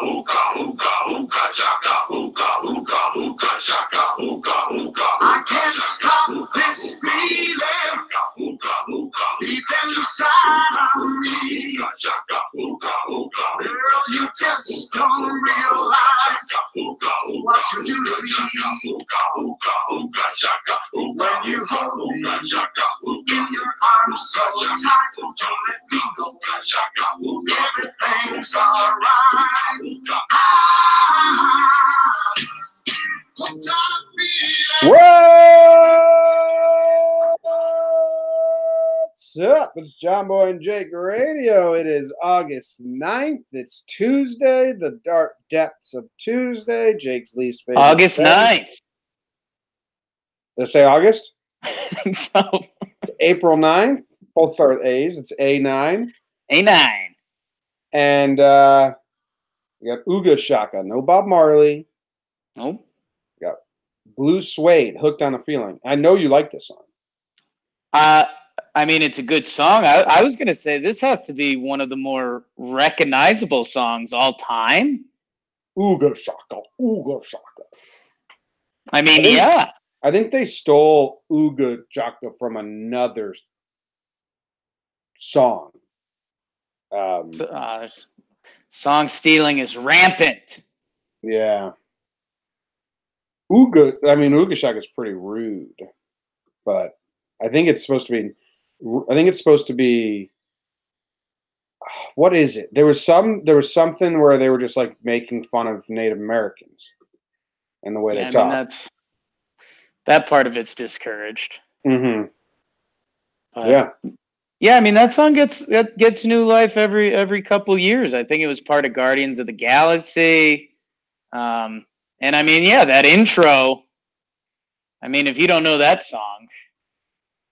I can't stop this feeling deep inside of me. Girl, you just don't realize what you do to me. When you hold me in your arms so tight, don't let me go. Everything's alright. Hooked on a feeling. What's up? It's Jomboy and Jake Radio. It is August 9th. It's Tuesday, the dark depths of Tuesday. Jake's least favorite August day. 9th. Did I say August? I think so. It's April 9th. Both start with A's. It's A9. A9. And we got Ooga Shaka. No Bob Marley. Nope. We got Blue Suede, Hooked on a Feeling. I know you like this song. I mean, it's a good song. I was going to say this has to be one of the more recognizable songs all time. Ooga Shaka. Ooga Shaka. I mean, yeah. I think they stole Ooga Chaka from another song. Song stealing is rampant. Yeah. Ooga Shaka is pretty rude, but I think it's supposed to be. What is it? There was something where they were just like making fun of Native Americans and the way they talk. That part of it's discouraged. Mm-hmm. But, yeah. I mean, that song gets new life every couple years. I think it was part of Guardians of the Galaxy, and I mean, yeah, that intro. I mean, if you don't know that song,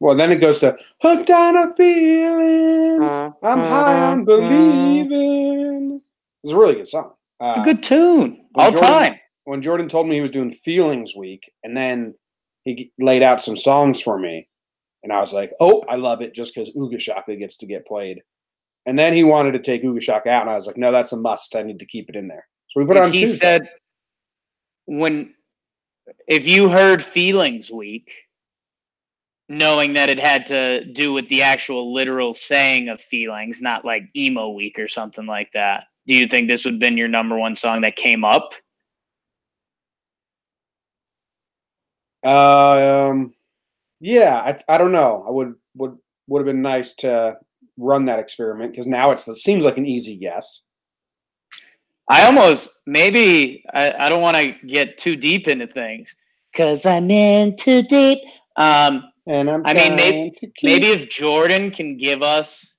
well, then it goes to "Hooked on a Feeling, I'm High on Believing." It's a really good song. It's a good tune, all time. When Jordan told me he was doing Feelings Week, and then he laid out some songs for me, and I was like, "Oh, I love it," just because Ooga Shaka gets to get played. And then he wanted to take Ooga Shaka out, and I was like, "No, that's a must. I need to keep it in there." So we put it on Tuesday. He said, if you heard Feelings Week, knowing that it had to do with the actual literal saying of feelings, not like emo week or something like that, do you think this would have been your number one song that came up? Yeah, I don't know. I would have been nice to run that experiment because now it seems like an easy yes. I don't want to get too deep into things because I'm in too deep. And maybe if Jordan can give us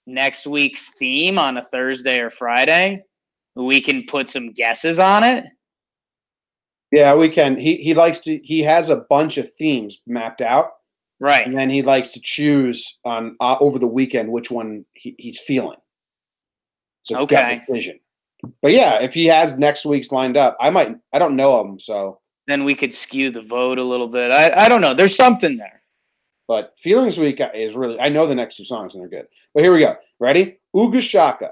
next week's theme on a Thursday or Friday, we can put some guesses on it. Yeah, we can. He has a bunch of themes mapped out. Right. And then he likes to choose on over the weekend which one he's feeling. So gut decision. But yeah, if he has next week's lined up, I don't know him, so then we could skew the vote a little bit. I don't know. There's something there. But Feelings Week is really, I know the next two songs and they're good. But here we go. Ready? Ooga Shaka.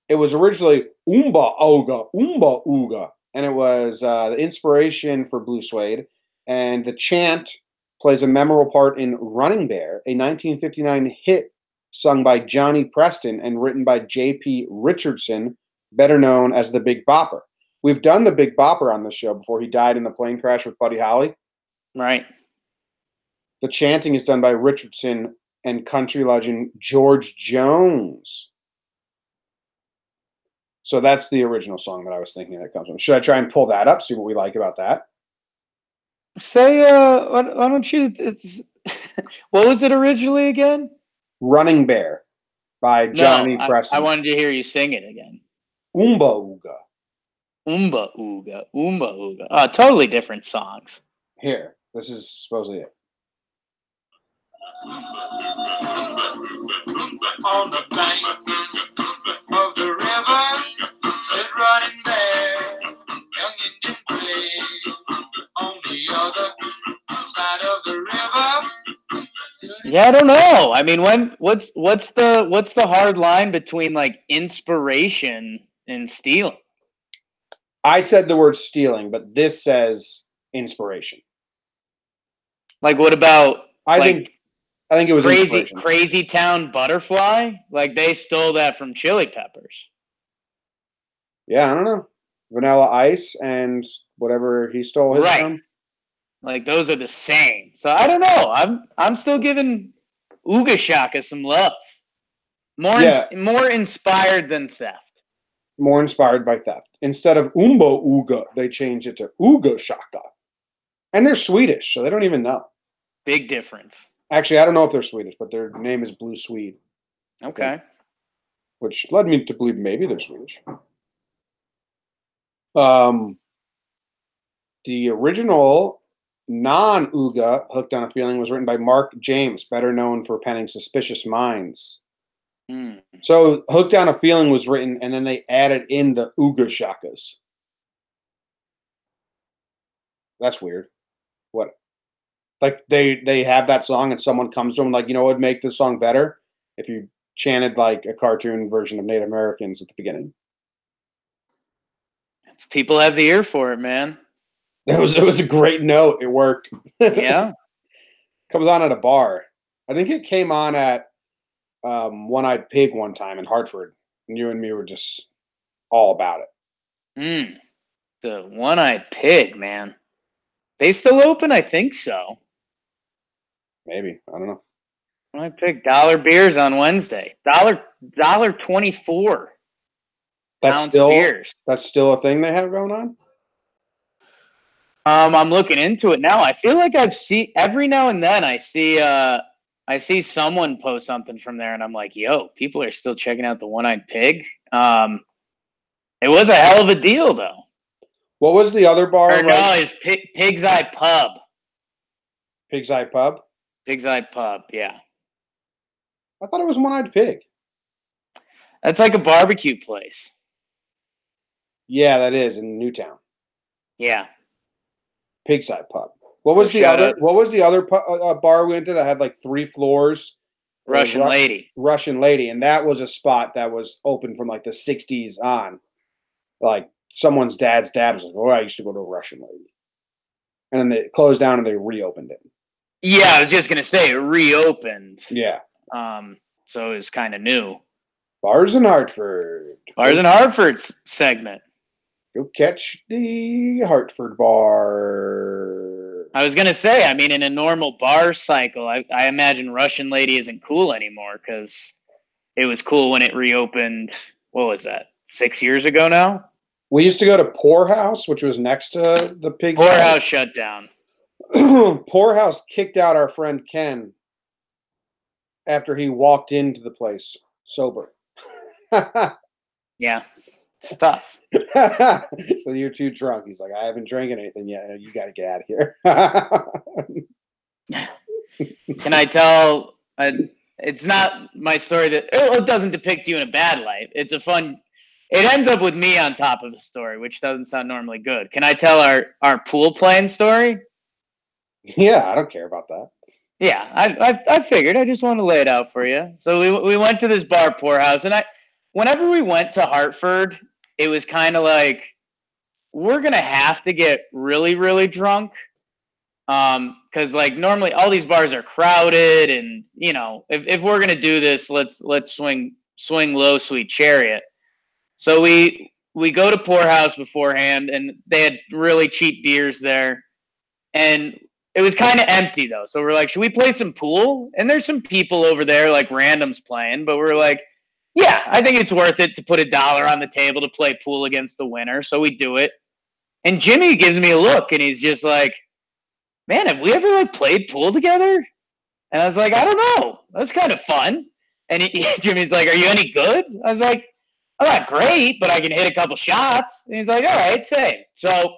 It was originally Oomba Ooga, Oomba Ooga. And it was the inspiration for Blue Suede. And the chant plays a memorable part in Running Bear, a 1959 hit sung by Johnny Preston and written by J.P. Richardson, better known as the Big Bopper. We've done the Big Bopper on this show before he died in the plane crash with Buddy Holly. Right. The chanting is done by Richardson and country legend George Jones. So that's the original song that I was thinking that comes from. Should I try and pull that up, see what we like about that? Say, why don't you... what was it originally again? Running Bear by Johnny Preston. I wanted to hear you sing it again. Oomba Ooga. Oomba Ooga. Oomba Ooga. Totally different songs. Here, this is supposedly it. On the bank of the river stood Running Bear, young Indian play. On the other side of the river. Yeah, I don't know. I mean, what's the hard line between like inspiration and stealing? I said the word stealing, but this says inspiration. Like, what about? I think it was inspiration. Crazy Town Butterfly. Like, they stole that from Chili Peppers. Yeah, I don't know. Vanilla Ice and whatever he stole his from. Like, those are the same. So I don't know. I'm still giving Ooga Shaka some love. More inspired than theft. More inspired by theft. Instead of Umbo Ooga, they changed it to Ooga Shaka. And they're Swedish, so they don't even know. Big difference. Actually, I don't know if they're Swedish, but their name is Blue Swede. Okay. Which led me to believe maybe they're Swedish. The original non-Ooga Hooked on a Feeling was written by Mark James, better known for penning Suspicious Minds. So Hooked on a Feeling was written, and then they added in the Ooga Shakas. That's weird. What? Like they have that song, and someone comes to them like, you know what would make this song better? If you chanted like a cartoon version of Native Americans at the beginning. People have the ear for it, man. It was a great note. It worked. Yeah. Comes on at a bar. I think it came on at One Eyed Pig one time in Hartford. And you and me were just all about it. The One Eyed Pig, man. They still open? I think so. Maybe. I don't know. One Eyed Pig $1 beers on Wednesday. $1.24. That's beers. That's still a thing they have going on? I'm looking into it now. I feel like I've seen every now and then I see someone post something from there and I'm like, yo, people are still checking out the One Eyed Pig. It was a hell of a deal though. What was the other bar? No, it's Pig's Eye Pub. Pig's Eye Pub? Pig's Eye Pub, yeah. I thought it was One Eyed Pig. That's like a barbecue place. Yeah, that is in Newtown. Yeah. Pig's Eye Pub. What was the other bar we went to that had like 3 floors? Russian Lady. Russian Lady, and that was a spot that was open from like the 60s on. Like someone's dad's dad was like, "Oh, I used to go to a Russian Lady," and then they closed down and they reopened it. Yeah, I was just gonna say it reopened. Yeah. So it was kind of new. Bars in Hartford. Bars in Hartford's segment. Go catch the Hartford bar. I was going to say, I mean, in a normal bar cycle, I imagine Russian Lady isn't cool anymore because it was cool when it reopened. What was that? 6 years ago now? We used to go to Poorhouse, which was next to the Pig's Eye. Poorhouse shut down. Poorhouse kicked out our friend Ken after he walked into the place sober. Yeah. It's tough. So you're too drunk. He's like, I haven't drinking anything yet. You got to get out of here. Can I tell? It's not my story that it doesn't depict you in a bad light. It's a fun. It ends up with me on top of the story, which doesn't sound normally good. Can I tell our pool playing story? Yeah, I don't care about that. Yeah, I figured. I just want to lay it out for you. So we went to this bar, Poorhouse, and whenever we went to Hartford, it was kind of like, we're going to have to get really, really drunk. Because like normally all these bars are crowded and, you know, if we're going to do this, let's swing low, sweet chariot. So we go to Poorhouse beforehand and they had really cheap beers there. And it was kind of empty though. So we're like, should we play some pool? And there's some people over there like randoms playing, but we're like, yeah, I think it's worth it to put $1 on the table to play pool against the winner. So we do it. And Jimmy gives me a look and he's just like, man, have we ever like played pool together? And I was like, I don't know. That's kind of fun. And Jimmy's like, are you any good? I was like, I'm not great, but I can hit a couple shots. And he's like, all right, same. So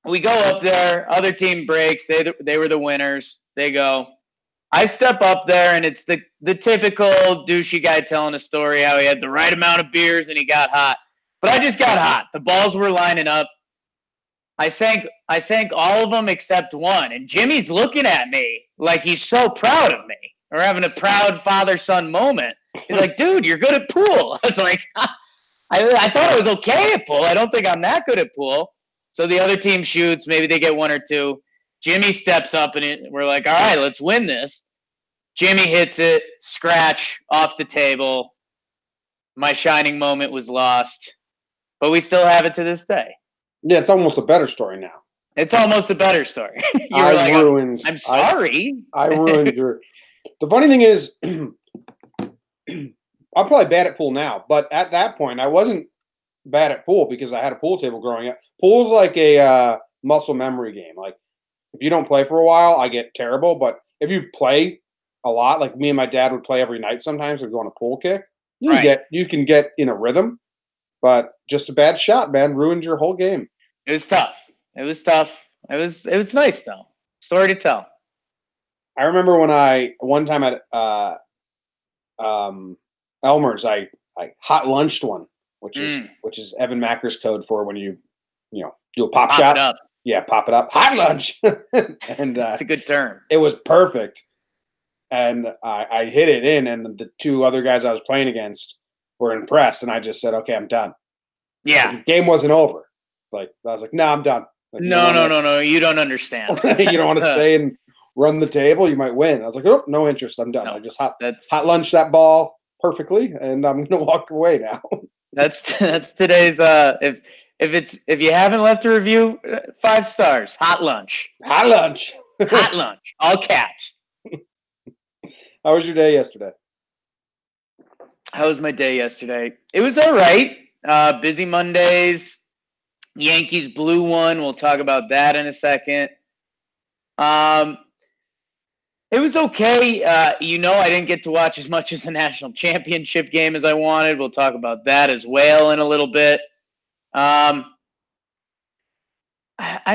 we go up there. Other team breaks. They were the winners. They go. I step up there, and it's the typical douchey guy telling a story how he had the right amount of beers and he got hot. But I just got hot. The balls were lining up. I sank all of them except one. And Jimmy's looking at me like he's so proud of me. We're having a proud father-son moment. He's like, dude, you're good at pool. I was like, I thought I was okay at pool. I don't think I'm that good at pool. So the other team shoots. Maybe they get 1 or 2. Jimmy steps up, and we're like, all right, let's win this. Jimmy hits it, scratch, off the table. My shining moment was lost. But we still have it to this day. Yeah, it's almost a better story now. It's almost a better story. You were like, I'm sorry. I ruined your... The funny thing is, I'm probably bad at pool now, but at that point, I wasn't bad at pool because I had a pool table growing up. Pool's like a muscle memory game. Like, if you don't play for a while, I get terrible, but if you play a lot, like me and my dad would play every night sometimes, we'd go on a pool kick, you can get in a rhythm, but just a bad shot, man, ruined your whole game. It was tough. It was nice though. Story to tell. I remember when one time at Elmer's, I hot lunched one, which is Evan Macker's code for when you do a pop shot. It up. Yeah, pop it up. Hot lunch. And it's a good term. It was perfect. And I hit it in, and the 2 other guys I was playing against were impressed, and I just said, okay, I'm done. Yeah. The game wasn't over. Like, I was like, no, I'm done. Like, no. You don't understand. You don't want to stay and run the table. You might win. I was like, oh, no interest. I'm done. No, I just hot lunch that ball perfectly, and I'm going to walk away now. That's today's, if you haven't left a review, 5 stars. Hot lunch. Hot lunch. Hot lunch. All caps. How was your day yesterday? How was my day yesterday? It was all right. Busy Mondays. Yankees blew one. We'll talk about that in a second. It was okay. I didn't get to watch as much as the national championship game as I wanted. We'll talk about that as well in a little bit. I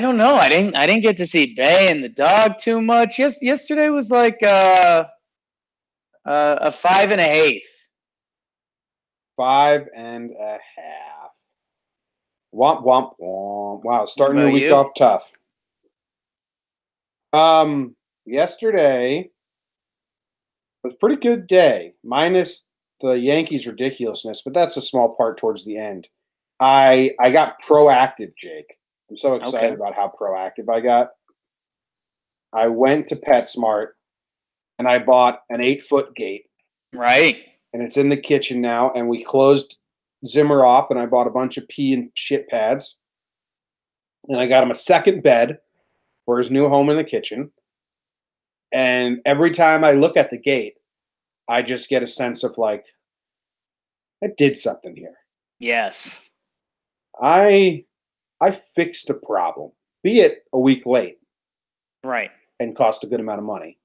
don't know. I didn't get to see Bay and the dog too much. Yesterday was like a 5 1/8. 5 1/2. Womp womp womp. Wow, starting your week off tough. Yesterday was a pretty good day, minus the Yankees' ridiculousness, but that's a small part towards the end. I got proactive, Jake. I'm so excited about how proactive I got. I went to PetSmart and I bought an 8-foot gate. Right. And it's in the kitchen now, and we closed Zimmer off, and I bought a bunch of pee and shit pads. And I got him a second bed for his new home in the kitchen. And every time I look at the gate, I just get a sense of like, I did something here. Yes. I fixed a problem, be it a week late. Right. And cost a good amount of money.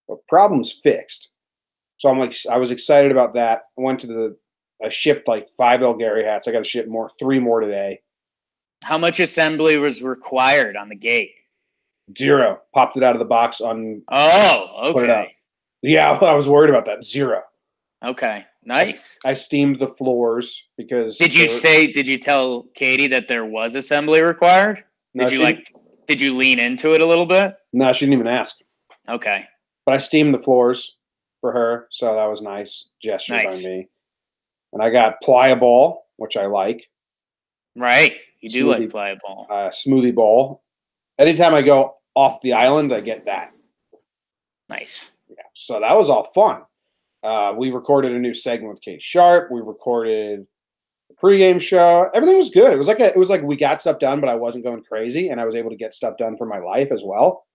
But problem's fixed. So I was excited about that. I shipped like 5 El Gary hats. I got to ship 3 more today. How much assembly was required on the gate? 0. Popped it out of the box Oh, okay. Put it out. Yeah, I was worried about that. 0. Okay, nice. I steamed the floors because. Did you tell Katie that there was assembly required? No, did you lean into it a little bit? No, she didn't even ask. Okay. But I steamed the floors for her, so that was nice gesture by me. And I got Pliable, which I like. Right. You do like Pliable. Smoothie Bowl. Anytime I go off the island, I get that. Nice. Yeah. So that was all fun. We recorded a new segment with Kate Sharp. We recorded the pregame show. Everything was good. It was like we got stuff done, but I wasn't going crazy, and I was able to get stuff done for my life as well.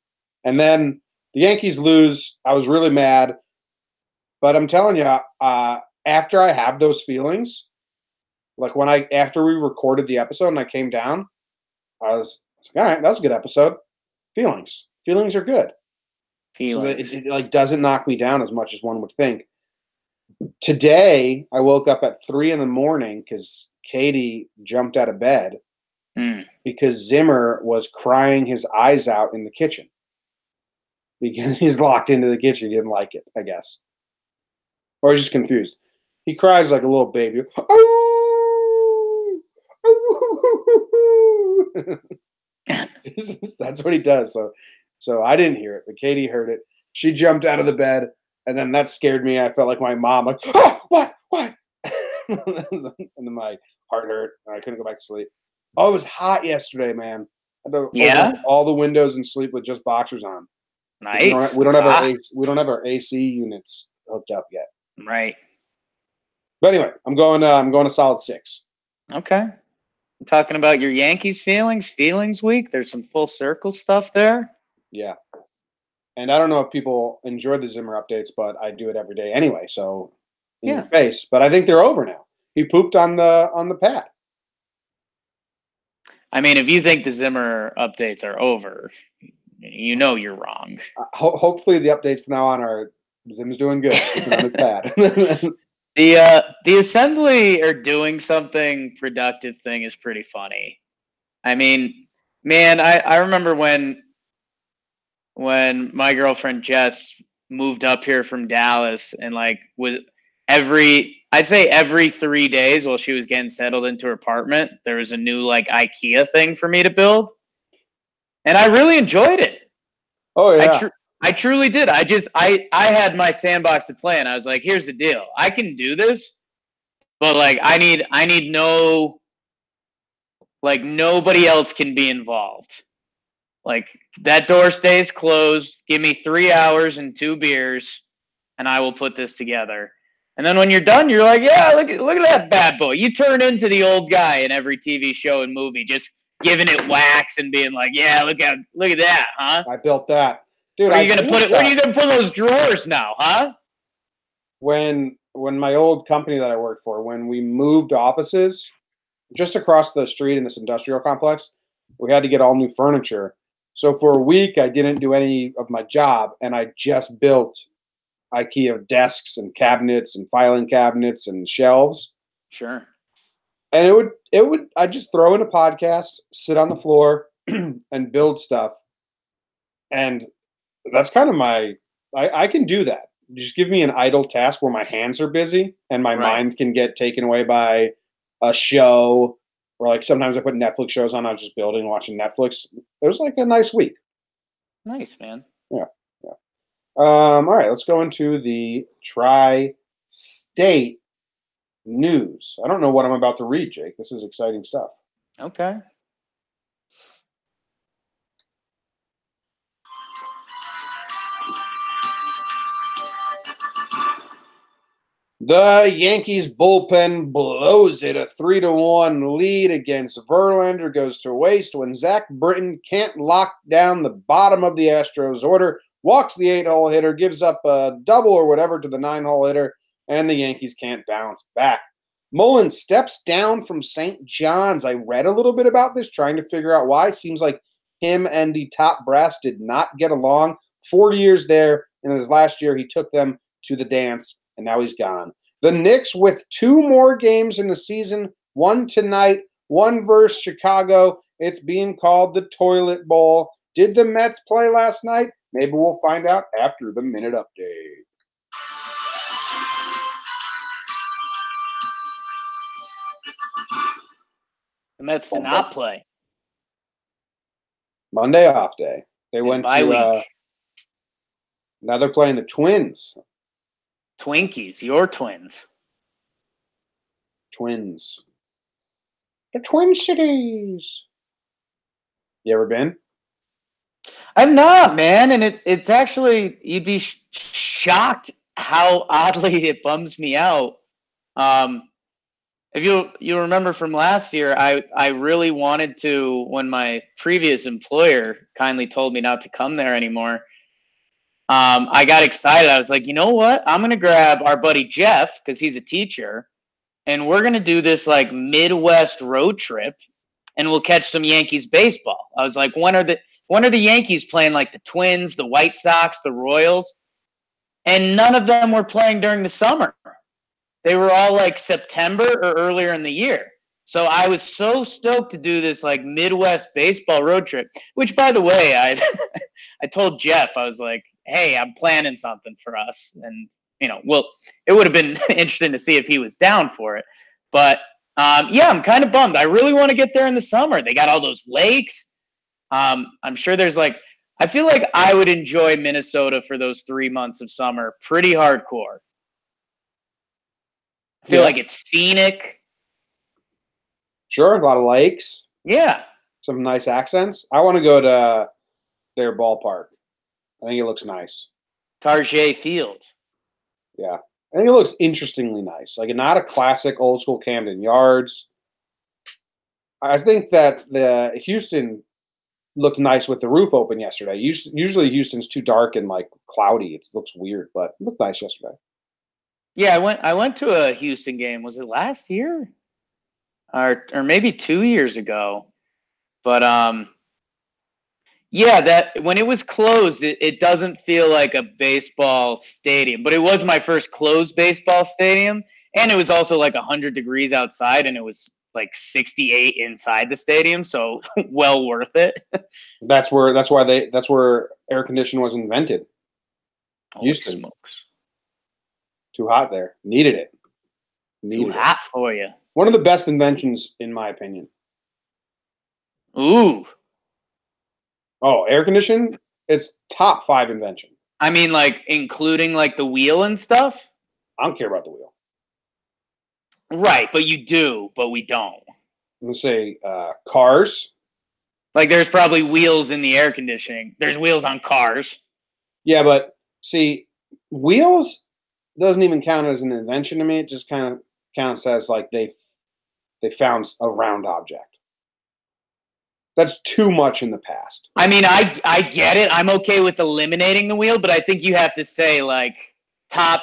And then the Yankees lose. I was really mad. But I'm telling you, after I have those feelings, like after we recorded the episode and I came down, I was like, all right, that was a good episode. Feelings are good. Feelings. So it like doesn't knock me down as much as one would think. Today, I woke up at 3 a.m. because Katie jumped out of bed because Zimmer was crying his eyes out in the kitchen because he's locked into the kitchen. He didn't like it, I guess. Or he's just confused. He cries like a little baby. That's what he does. So I didn't hear it, but Katie heard it. She jumped out of the bed, and then that scared me. I felt like my mom, like, oh, what? and then my heart hurt, and I couldn't go back to sleep. Oh, it was hot yesterday, man. I had to open up all the windows and sleep with just boxers on. Nice. We don't have our AC units hooked up yet. Right. But anyway, I'm going a solid 6. Okay. Talking about your Yankees feelings week. There's some full circle stuff there. Yeah. And I don't know if people enjoy the Zimmer updates, but I do it every day anyway. So in your face. But I think they're over now. He pooped on the pad. I mean, if you think the Zimmer updates are over, you know you're wrong. Hopefully the updates from now on are Zim's doing good. On his pad. The assembly or doing something productive thing is pretty funny. I mean, man, I remember when my girlfriend Jess moved up here from Dallas and like was I'd say every 3 days while she was getting settled into her apartment, there was a new like IKEA thing for me to build. And I really enjoyed it. Oh yeah. I truly did. I had my sandbox to play, and I was like, here's the deal. I can do this, but like I need nobody else can be involved. Like that door stays closed. Give me 3 hours and 2 beers, and I will put this together. And then when you're done, you're like, yeah, look at that bad boy. You turn into the old guy in every TV show and movie, just giving it wax and being like, yeah, look at that, huh? I built that. Dude, where are you gonna put those drawers now, huh? When my old company that I worked for, when we moved offices just across the street in this industrial complex, we had to get all new furniture. So for a week, I didn't do any of my job, and I just built IKEA desks and cabinets and filing cabinets and shelves. Sure. And I'd just throw in a podcast, sit on the floor, and build stuff. And that's kind of I can do that. Just give me an idle task where my hands are busy and my mind can get taken away by a show, or like sometimes I put Netflix shows on. I was just building, watching Netflix. It was like a nice week. Nice, man. Yeah. All right, let's go into the tri-state news. I don't know what I'm about to read, Jake. This is exciting stuff. Okay. The Yankees bullpen blows it. A 3-1 lead against Verlander goes to waste when Zach Britton can't lock down the bottom of the Astros order, walks the 8-hole hitter, gives up a double or whatever to the 9-hole hitter, and the Yankees can't bounce back. Mullen steps down from St. John's. I read a little bit about this, trying to figure out why. Seems like him and the top brass did not get along. 4 years there, and his last year he took them to the dance, and now he's gone. The Knicks with 2 more games in the season, one tonight, one versus Chicago. It's being called the Toilet Bowl. Did the Mets play last night? Maybe we'll find out after the minute update. The Mets did not play. Monday off day. They went to now they're playing the Twins. Twinkies, your twins. Twins. The Twin Cities. You ever been? I'm not, man. And it's actually, you'd be shocked how oddly it bums me out. If you remember from last year, I really wanted to, when my previous employer kindly told me not to come there anymore, I got excited. I was like, you know what? I'm going to grab our buddy Jeff, because he's a teacher, and we're going to do this like Midwest road trip, and we'll catch some Yankees baseball. I was like, when are the Yankees playing, like the Twins, the White Sox, the Royals? And none of them were playing during the summer. They were all like September or earlier in the year. So I was so stoked to do this like Midwest baseball road trip, which, by the way, I told Jeff, I was like, hey, I'm planning something for us. And, it would have been interesting to see if he was down for it. But, yeah, I'm kind of bummed. I really want to get there in the summer. They got all those lakes. I'm sure there's I feel like I would enjoy Minnesota for those 3 months of summer pretty hardcore. I feel like it's scenic. Sure, a lot of lakes. Yeah. Some nice accents. I want to go to their ballpark. I think it looks nice. Tarjay Field. Yeah. I think it looks interestingly nice. Like not a classic old school Camden Yards. I think that the Houston looked nice with the roof open yesterday. Usually Houston's too dark and like cloudy. It looks weird, but it looked nice yesterday. Yeah, I went to a Houston game. Was it last year? Or maybe 2 years ago. But yeah, that when it was closed, it doesn't feel like a baseball stadium. But it was my first closed baseball stadium, and it was also like 100 degrees outside, and it was like 68 inside the stadium, so well worth it. That's where air conditioning was invented. Houston. Smokes. Too hot there. Needed it. Too hot for you. One of the best inventions, in my opinion. Ooh. Oh, air conditioning? It's top 5 invention. I mean, like, including, like, the wheel and stuff? I don't care about the wheel. Right, but you do, but we don't. I'm going to say cars. Like, there's probably wheels in the air conditioning. There's wheels on cars. Yeah, but, see, wheels doesn't even count as an invention to me. It just kind of counts as, like, they found a round object. That's too much in the past. I mean, I get it. I'm okay with eliminating the wheel, but I think you have to say like top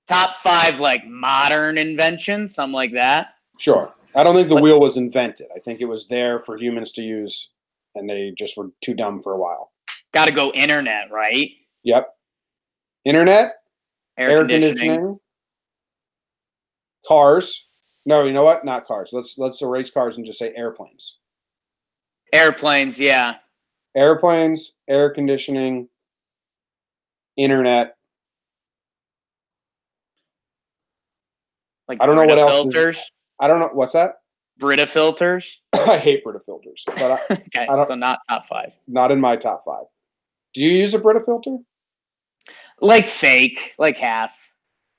5 like modern inventions, something like that. Sure. I don't think the wheel was invented. I think it was there for humans to use, and they just were too dumb for a while. Got to go internet, right? Yep. Internet, air conditioning, cars. No, you know what? Not cars. Let's erase cars and just say airplanes. Airplanes, yeah. Airplanes, air conditioning, internet. Like I don't know what else. Filters. I don't know what's that. Brita filters. I hate Brita filters, but okay, so not top 5. Not in my top 5. Do you use a Brita filter? Like fake, like half.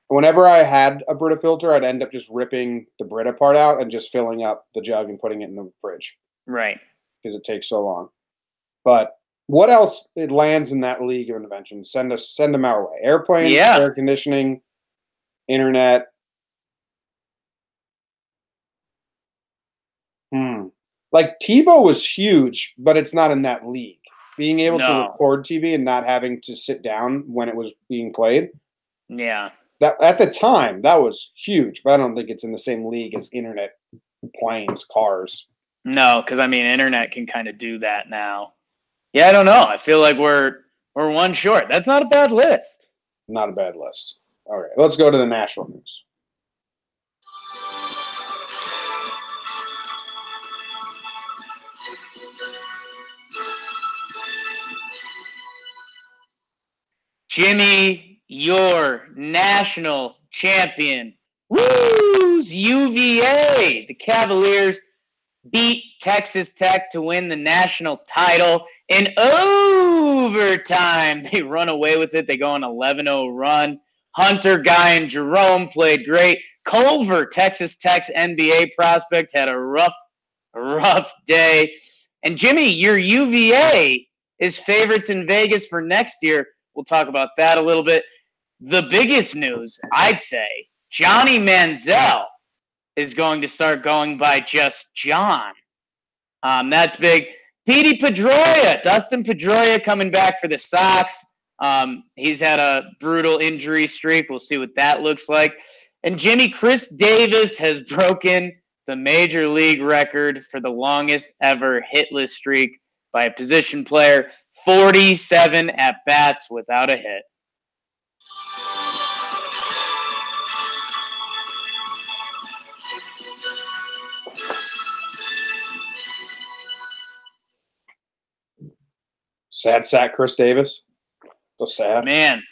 Whenever I had a Brita filter, I'd end up just ripping the Brita part out and just filling up the jug and putting it in the fridge. Right. Because it takes so long. But what else it lands in that league of inventions? Send them our way. Airplanes, air conditioning, internet. Like TiVo was huge, but it's not in that league. Being able to record TV and not having to sit down when it was being played. Yeah. That at the time that was huge, but I don't think it's in the same league as internet, planes, cars. No, because I mean, internet can kind of do that now. Yeah, I don't know. I feel like we're one short. That's not a bad list. Not a bad list. All right, let's go to the national news. Jimmy, your national champion. Woo's UVA. The Cavaliers beat Texas Tech to win the national title in overtime. They run away with it. They go on an 11-0 run. Hunter, Guy, and Jerome played great. Culver, Texas Tech's NBA prospect, had a rough day. And Jimmy, your UVA is favorites in Vegas for next year. We'll talk about that a little bit. The biggest news, I'd say, Johnny Manziel is going to start going by just John. That's big. Petey Pedroia, Dustin Pedroia coming back for the Sox. He's had a brutal injury streak. We'll see what that looks like. And Jimmy, Chris Davis has broken the major league record for the longest ever hitless streak by a position player, 47 at-bats without a hit. Sad sack Chris Davis. So sad. Man.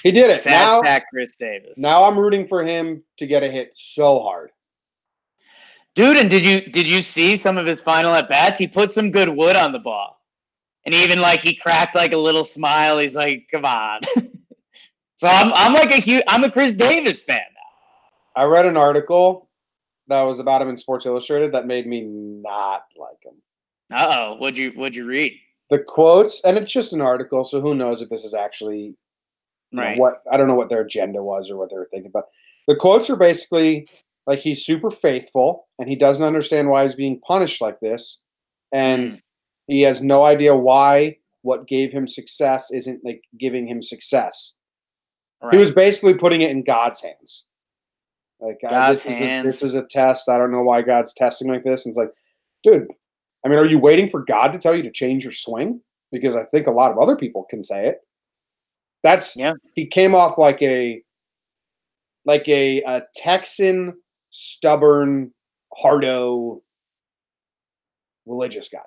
He did it. Sad sack Chris Davis. Now I'm rooting for him to get a hit so hard. Dude, and did you see some of his final at-bats? He put some good wood on the ball. And even he cracked a little smile. He's like, come on. So I'm a Chris Davis fan now. I read an article that was about him in Sports Illustrated that made me not like him. Uh-oh. What'd you read? The quotes, and it's just an article, so who knows if this is actually Right. what I don't know what their agenda was or what they were thinking, but the quotes are basically like he's super faithful and he doesn't understand why he's being punished like this, and he has no idea why what gave him success isn't like giving him success. Right. He was basically putting it in God's hands. Like God's this is a test. I don't know why God's testing like this. And it's like, dude, I mean, are you waiting for God to tell you to change your swing? Because I think a lot of other people can say it. He came off like a Texan, stubborn, hardo, religious guy.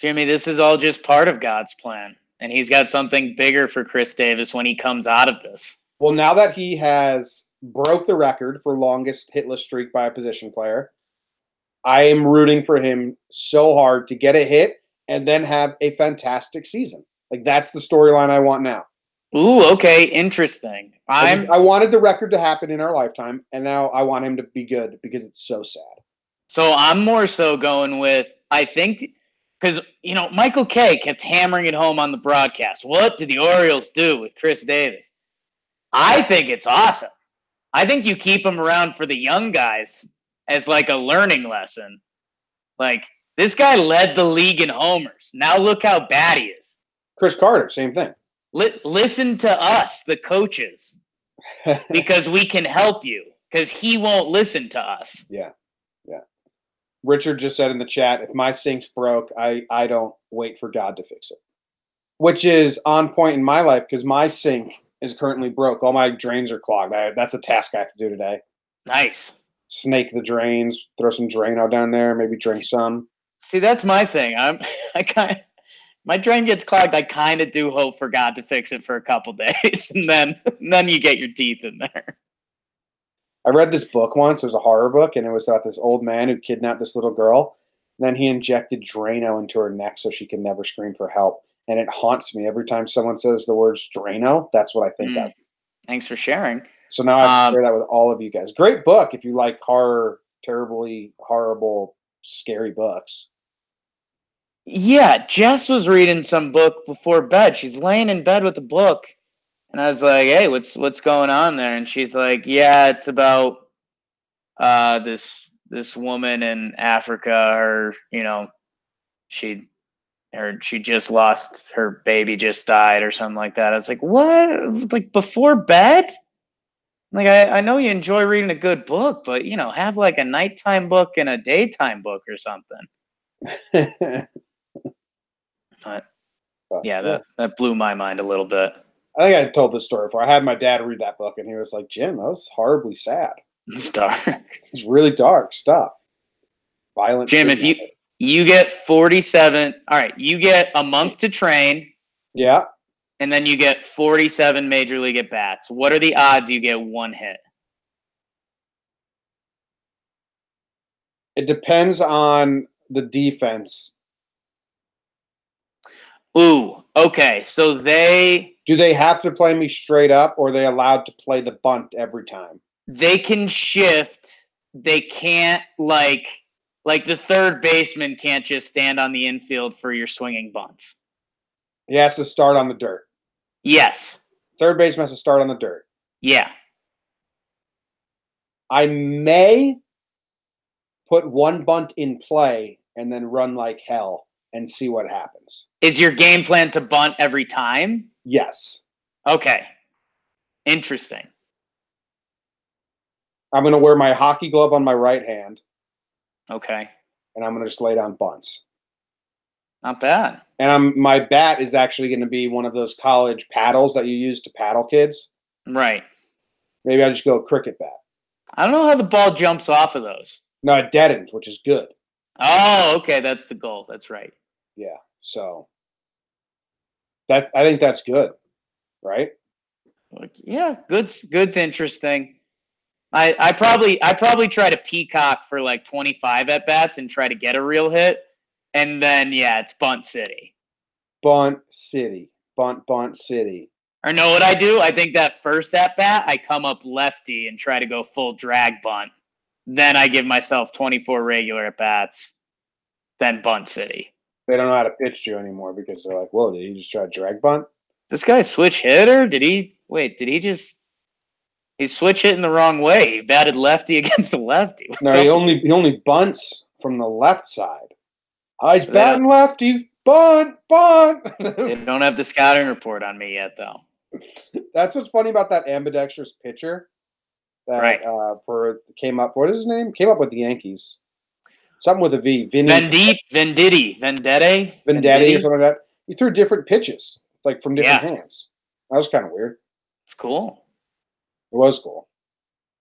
Jimmy, this is all just part of God's plan. And he's got something bigger for Chris Davis when he comes out of this. Well, now that he has broke the record for longest hitless streak by a position player, I am rooting for him so hard to get a hit and then have a fantastic season. Like, that's the storyline I want now. Ooh, okay, interesting. I wanted the record to happen in our lifetime, and now I want him to be good because it's so sad. So I'm more so going with, I think, because, Michael Kay kept hammering it home on the broadcast. What did the Orioles do with Chris Davis? I think it's awesome. I think you keep him around for the young guys as like a learning lesson. Like, this guy led the league in homers. Now look how bad he is. Chris Carter, same thing. Listen to us, the coaches, because we can help you, because he won't listen to us. Yeah. Richard just said in the chat, if my sink's broke, I don't wait for God to fix it. Which is on point in my life because my sink is currently broke. All my drains are clogged. That's a task I have to do today. Nice. Snake the drains, throw some Drano down there, maybe drink some. See, that's my thing. My drain gets clogged. I kind of do hope for God to fix it for a couple days, and then you get your teeth in there. I read this book once. It was a horror book, and it was about this old man who kidnapped this little girl. And then he injected Drano into her neck so she could never scream for help. And it haunts me every time someone says the words Drano. That's what I think of. Thanks for sharing. So now I have to share that with all of you guys. Great book if you like horror, terribly horrible, scary books. Yeah, Jess was reading some book before bed. She's laying in bed with a book. And I was like, hey, what's going on there? And she's like, yeah, it's about this woman in Africa, or she just lost her baby, just died or something like that. I was like, what? Like before bed? Like I know you enjoy reading a good book, but have like a nighttime book and a daytime book or something. But yeah, that blew my mind a little bit. I think I told this story before. I had my dad read that book, and he was like, Jim, that was horribly sad. It's dark. It's really dark stuff. Violent. Jim, if you get 47, all right, you get a month to train. Yeah. And then you get 47 major league at bats. What are the odds you get one hit? It depends on the defense. Ooh, okay. So do they have to play me straight up, or are they allowed to play the bunt every time? They can shift. They can't like the third baseman can't just stand on the infield for your swinging bunts. He has to start on the dirt. Yes. Third baseman has to start on the dirt. Yeah. I may put one bunt in play and then run like hell and see what happens. Is your game plan to bunt every time? Yes. Okay. Interesting. I'm going to wear my hockey glove on my right hand. Okay. And I'm going to just lay down bunts. Not bad. And my bat is actually going to be one of those college paddles that you use to paddle kids. Right. Maybe I just go cricket bat. I don't know how the ball jumps off of those. No, it deadens, which is good. Oh, okay. That's the goal. That's right. Yeah. So I think that's good, right? Yeah, good's interesting. I probably try to peacock for like 25 at bats and try to get a real hit, and then it's bunt city. Bunt city. Bunt city. Or know what I do? I think that first at bat, I come up lefty and try to go full drag bunt. Then I give myself 24 regular at bats. Then bunt city. They don't know how to pitch to you anymore because they're like, whoa, did he just try to drag bunt? This guy switch hitter? Did he switch hitting the wrong way? He batted lefty against the lefty. No, he only bunts from the left side. He's batting lefty. Bunt. They don't have the scouting report on me yet, though. That's what's funny about that ambidextrous pitcher that came up. What is his name? Came up with the Yankees. Something with a V. Venditti or something like that. He threw different pitches, like from different hands. That was kind of weird. It's cool. It was cool.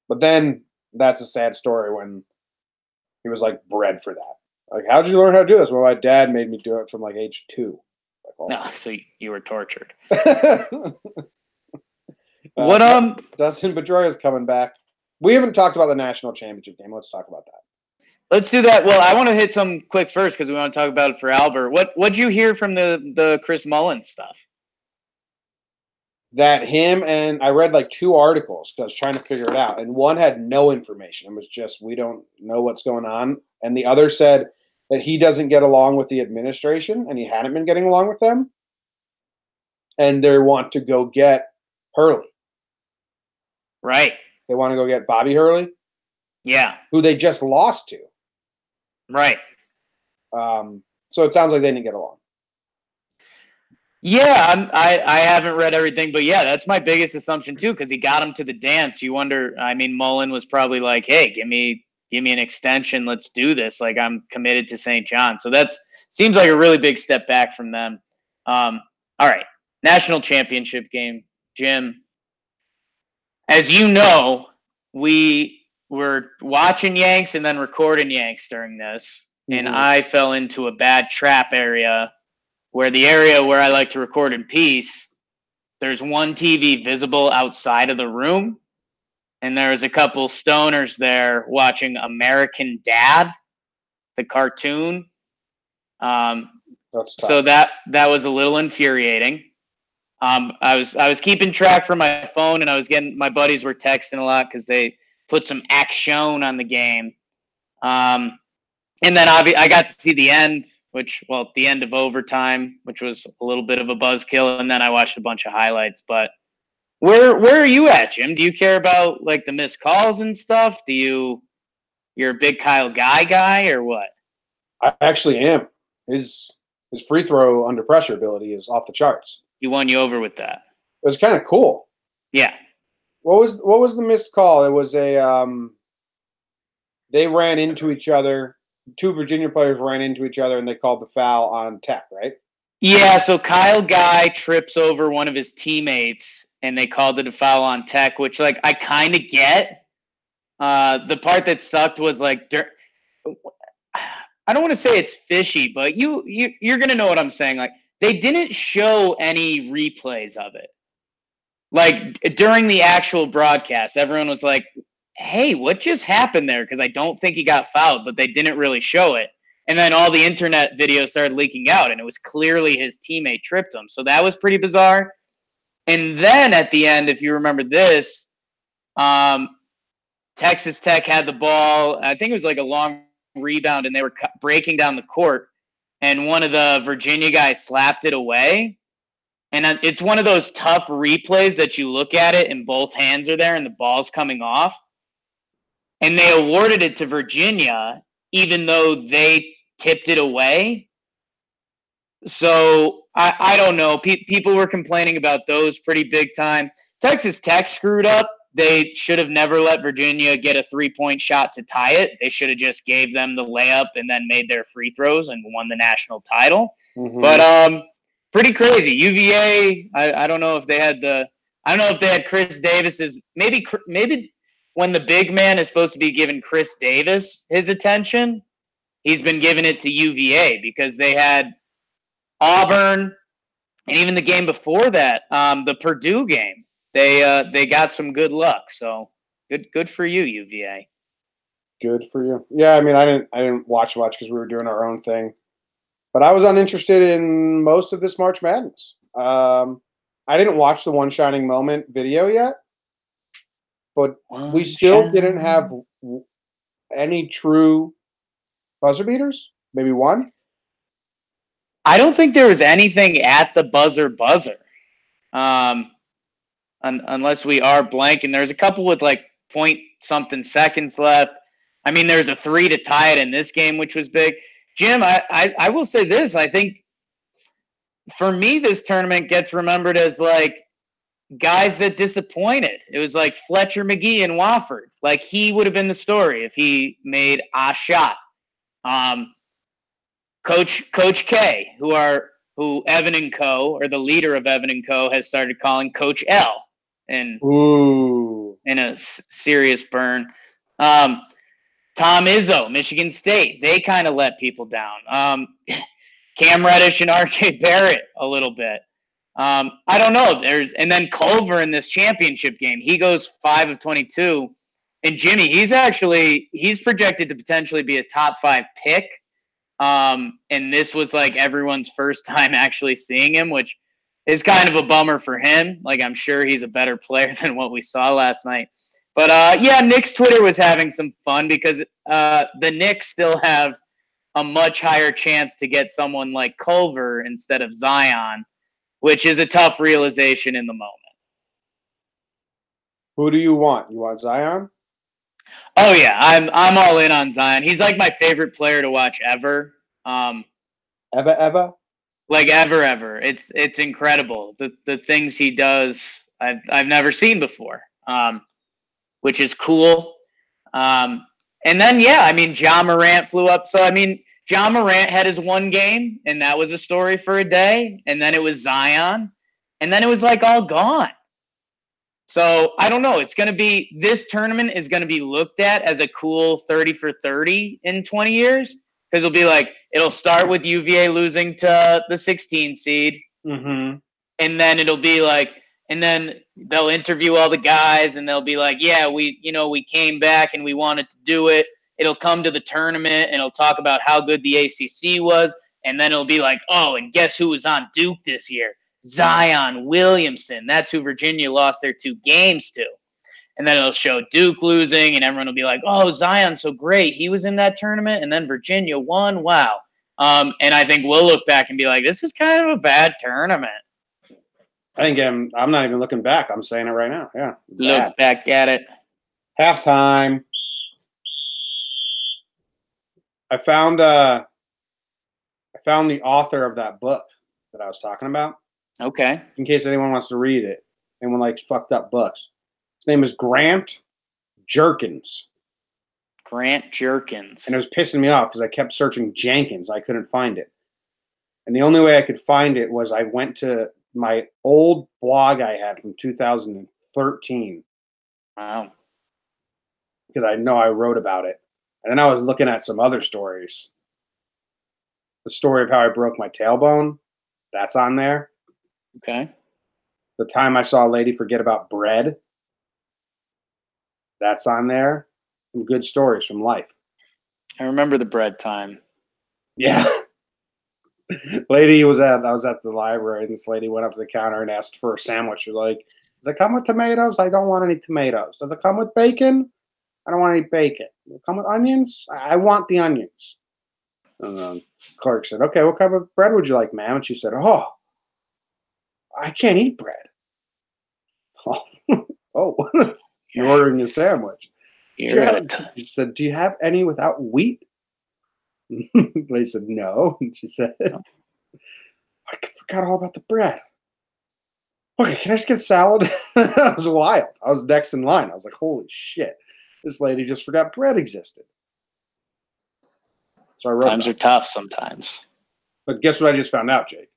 But then that's a sad story when he was like bred for that. Like, how did you learn how to do this? Well, my dad made me do it from like age 2. Like, oh. No, so you were tortured. Dustin Pedroia's coming back. We haven't talked about the national championship game. Let's talk about that. Let's do that. Well, I want to hit some quick first because we want to talk about it for Albert. What'd you hear from the Chris Mullins stuff? That him and I read like 2 articles because I was trying to figure it out. And one had no information. It was just, we don't know what's going on. And the other said that he doesn't get along with the administration and he hadn't been getting along with them. And they want to go get Hurley. Right. They want to go get Bobby Hurley. Yeah. Who they just lost to. Right. So it sounds like they didn't get along. Yeah, I haven't read everything, but yeah, that's my biggest assumption too, because he got him to the dance. You wonder, I mean, Mullen was probably like, hey, give me an extension. Let's do this. Like, I'm committed to St. John. So that seems like a really big step back from them. All right. National championship game. Jim, as you know, we were watching Yanks and then recording Yanks during this. Mm-hmm. And I fell into a bad trap area where the area where I like to record in peace, there's one TV visible outside of the room. And there was a couple stoners there watching American Dad, the cartoon. So that was a little infuriating. I was keeping track from my phone, and I was getting, my buddies were texting a lot because they put some action on the game. And then I got to see the end, the end of overtime, which was a little bit of a buzzkill, and then I watched a bunch of highlights. But where are you at, Jim? Do you care about like the missed calls and stuff? You're a big Kyle guy or what? I actually am. His free throw under pressure ability is off the charts. He won you over with that. It was kind of cool. Yeah. What was the missed call? It was they ran into each other. 2 Virginia players ran into each other, and they called the foul on Tech, right? Yeah, so Kyle Guy trips over one of his teammates, and they called it a foul on Tech, which, like, I kind of get. The part that sucked was, like, I don't want to say it's fishy, but you're going to know what I'm saying. Like, they didn't show any replays of it. Like, during the actual broadcast, everyone was like, hey, what just happened there? Because I don't think he got fouled, but they didn't really show it. And then all the internet videos started leaking out, and it was clearly his teammate tripped him. So that was pretty bizarre. And then at the end, if you remember this, Texas Tech had the ball. I think it was like a long rebound, and they were breaking down the court. And one of the Virginia guys slapped it away. And it's one of those tough replays that you look at it and both hands are there and the ball's coming off. And they awarded it to Virginia, even though they tipped it away. So I don't know. People were complaining about those pretty big time. Texas Tech screwed up. They should have never let Virginia get a 3-point shot to tie it. They should have just gave them the layup and then made their free throws and won the national title. Mm-hmm. But pretty crazy. UVA, I don't know if they had Chris Davis's maybe when the big man is supposed to be giving Chris Davis his attention, he's been giving it to UVA because they had Auburn, and even the game before that, the Purdue game, they got some good luck. So good for you, UVA. Good for you. Yeah, I mean, I didn't watch much because we were doing our own thing, but I was uninterested in most of this March Madness. I didn't watch the One Shining Moment video yet, but we still didn't have any true buzzer beaters. Maybe one. I don't think there was anything at the buzzer. Unless we are blank, and there's a couple with like point something seconds left. I mean, there's a 3 to tie it in this game, which was big. Jim, I will say this. I think for me, this tournament gets remembered as like guys that disappointed. It was like Fletcher McGee and Wofford. Like he would have been the story if he made a shot. Coach K, who Evan and Co. or the leader of Evan and Co. has started calling Coach L. And in a serious burn. Tom Izzo, Michigan State, they kind of let people down. Cam Reddish and RJ Barrett a little bit. I don't know. And then Culver in this championship game, he goes 5 of 22. And Jimmy, he's projected to potentially be a top 5 pick. And this was like everyone's first time actually seeing him, which is kind of a bummer for him. Like, I'm sure he's a better player than what we saw last night. But, yeah, Knicks Twitter was having some fun because the Knicks still have a much higher chance to get someone like Culver instead of Zion, which is a tough realization in the moment. Who do you want? You want Zion? Oh, yeah, I'm all in on Zion. He's like my favorite player to watch ever. Ever? Like ever. It's incredible. The things he does, I've never seen before, which is cool. And then, yeah, I mean, Ja Morant flew up. So, I mean, Ja Morant had his one game, and that was a story for a day. And then it was Zion. And then it was like all gone. So, I don't know. This tournament is going to be looked at as a cool 30 for 30 in 20 years. Because it'll start with UVA losing to the 16 seed. Mm-hmm. And then it'll be like, and then they'll interview all the guys and they'll be like, yeah, we came back and we wanted to do it. It'll come to the tournament and it'll talk about how good the ACC was. And then it'll be like, oh, and guess who was on Duke this year? Zion Williamson. That's who Virginia lost their 2 games to. And then it'll show Duke losing, and everyone will be like, oh, Zion's so great. He was in that tournament, and then Virginia won. Wow. And I think we'll look back and be like, this is kind of a bad tournament. I think I'm not even looking back. I'm saying it right now. Yeah. Look back at it. Halftime. I found the author of that book that I was talking about. Okay. In case anyone wants to read it. Anyone likes fucked up books. His name is Grant Jerkins. Grant Jerkins. And it was pissing me off because I kept searching Jenkins. I couldn't find it. And the only way I could find it was I went to my old blog I had from 2013. Wow. Because I know I wrote about it. And then I was looking at some other stories. The story of how I broke my tailbone, that's on there. Okay. The time I saw a lady forget about bread, that's on there. Some good stories from life. I remember the bread time. Yeah. I was at the library, and this lady went up to the counter and asked for a sandwich. She's like, does it come with tomatoes? I don't want any tomatoes. Does it come with bacon? I don't want any bacon. Does it come with onions? I want the onions. And the clerk said, okay, what kind of bread would you like, ma'am? And she said, oh, I can't eat bread. Oh. You're ordering a sandwich. She said, do you have any without wheat? They said, no. And she said, I forgot all about the bread. Okay, can I just get salad? That was wild. I was next in line. I was like, holy shit. This lady just forgot bread existed. So I wrote Times are tough sometimes. But guess what I just found out, Jake?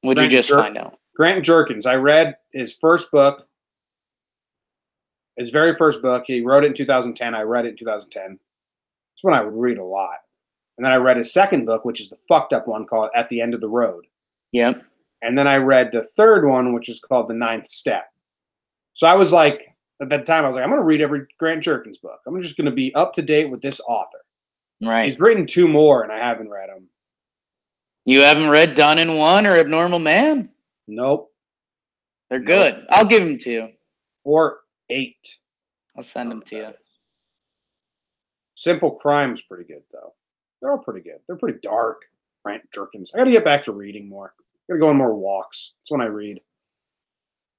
What'd you just find out? Grant Jerkins. I read his first book. His very first book. He wrote it in 2010. I read it in 2010. It's when I would read a lot. And then I read his second book, which is the fucked up one called At the End of the Road. Yep. And then I read the third one, which is called The Ninth Step. So I was like, at that time, I was like, I'm going to read every Grant Jerkins book. I'm just going to be up to date with this author. Right. He's written 2 more, and I haven't read them. You haven't read Done in One or Abnormal Man? Nope. They're good. I'll give them to you. Or 8. I'll send them to you. Simple Crime's pretty good, though. They're all pretty good. They're pretty dark. Grant Jerkins. I got to get back to reading more. I got to go on more walks. That's when I read.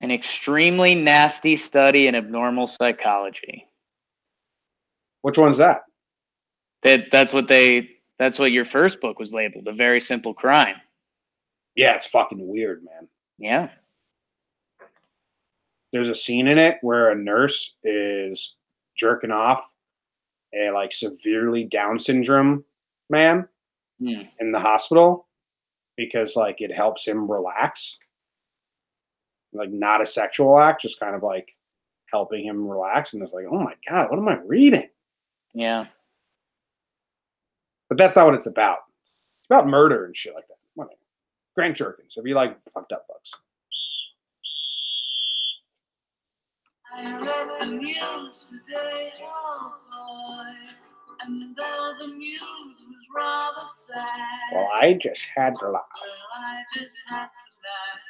An extremely nasty study in abnormal psychology. Which one's that? That's what your first book was labeled, A Very Simple Crime. Yeah, it's fucking weird, man. Yeah. There's a scene in it where a nurse is jerking off a like severely Down syndrome man in the hospital because like it helps him relax. Like not a sexual act, just kind of like helping him relax. And it's like, oh my God, what am I reading? Yeah. But that's not what it's about. It's about murder and shit like that. Whatever. Grant Jerkins, if you like fucked up books. I read the news today, oh boy, and though the news was rather sad, Well, I just had to laugh. I just had to laugh.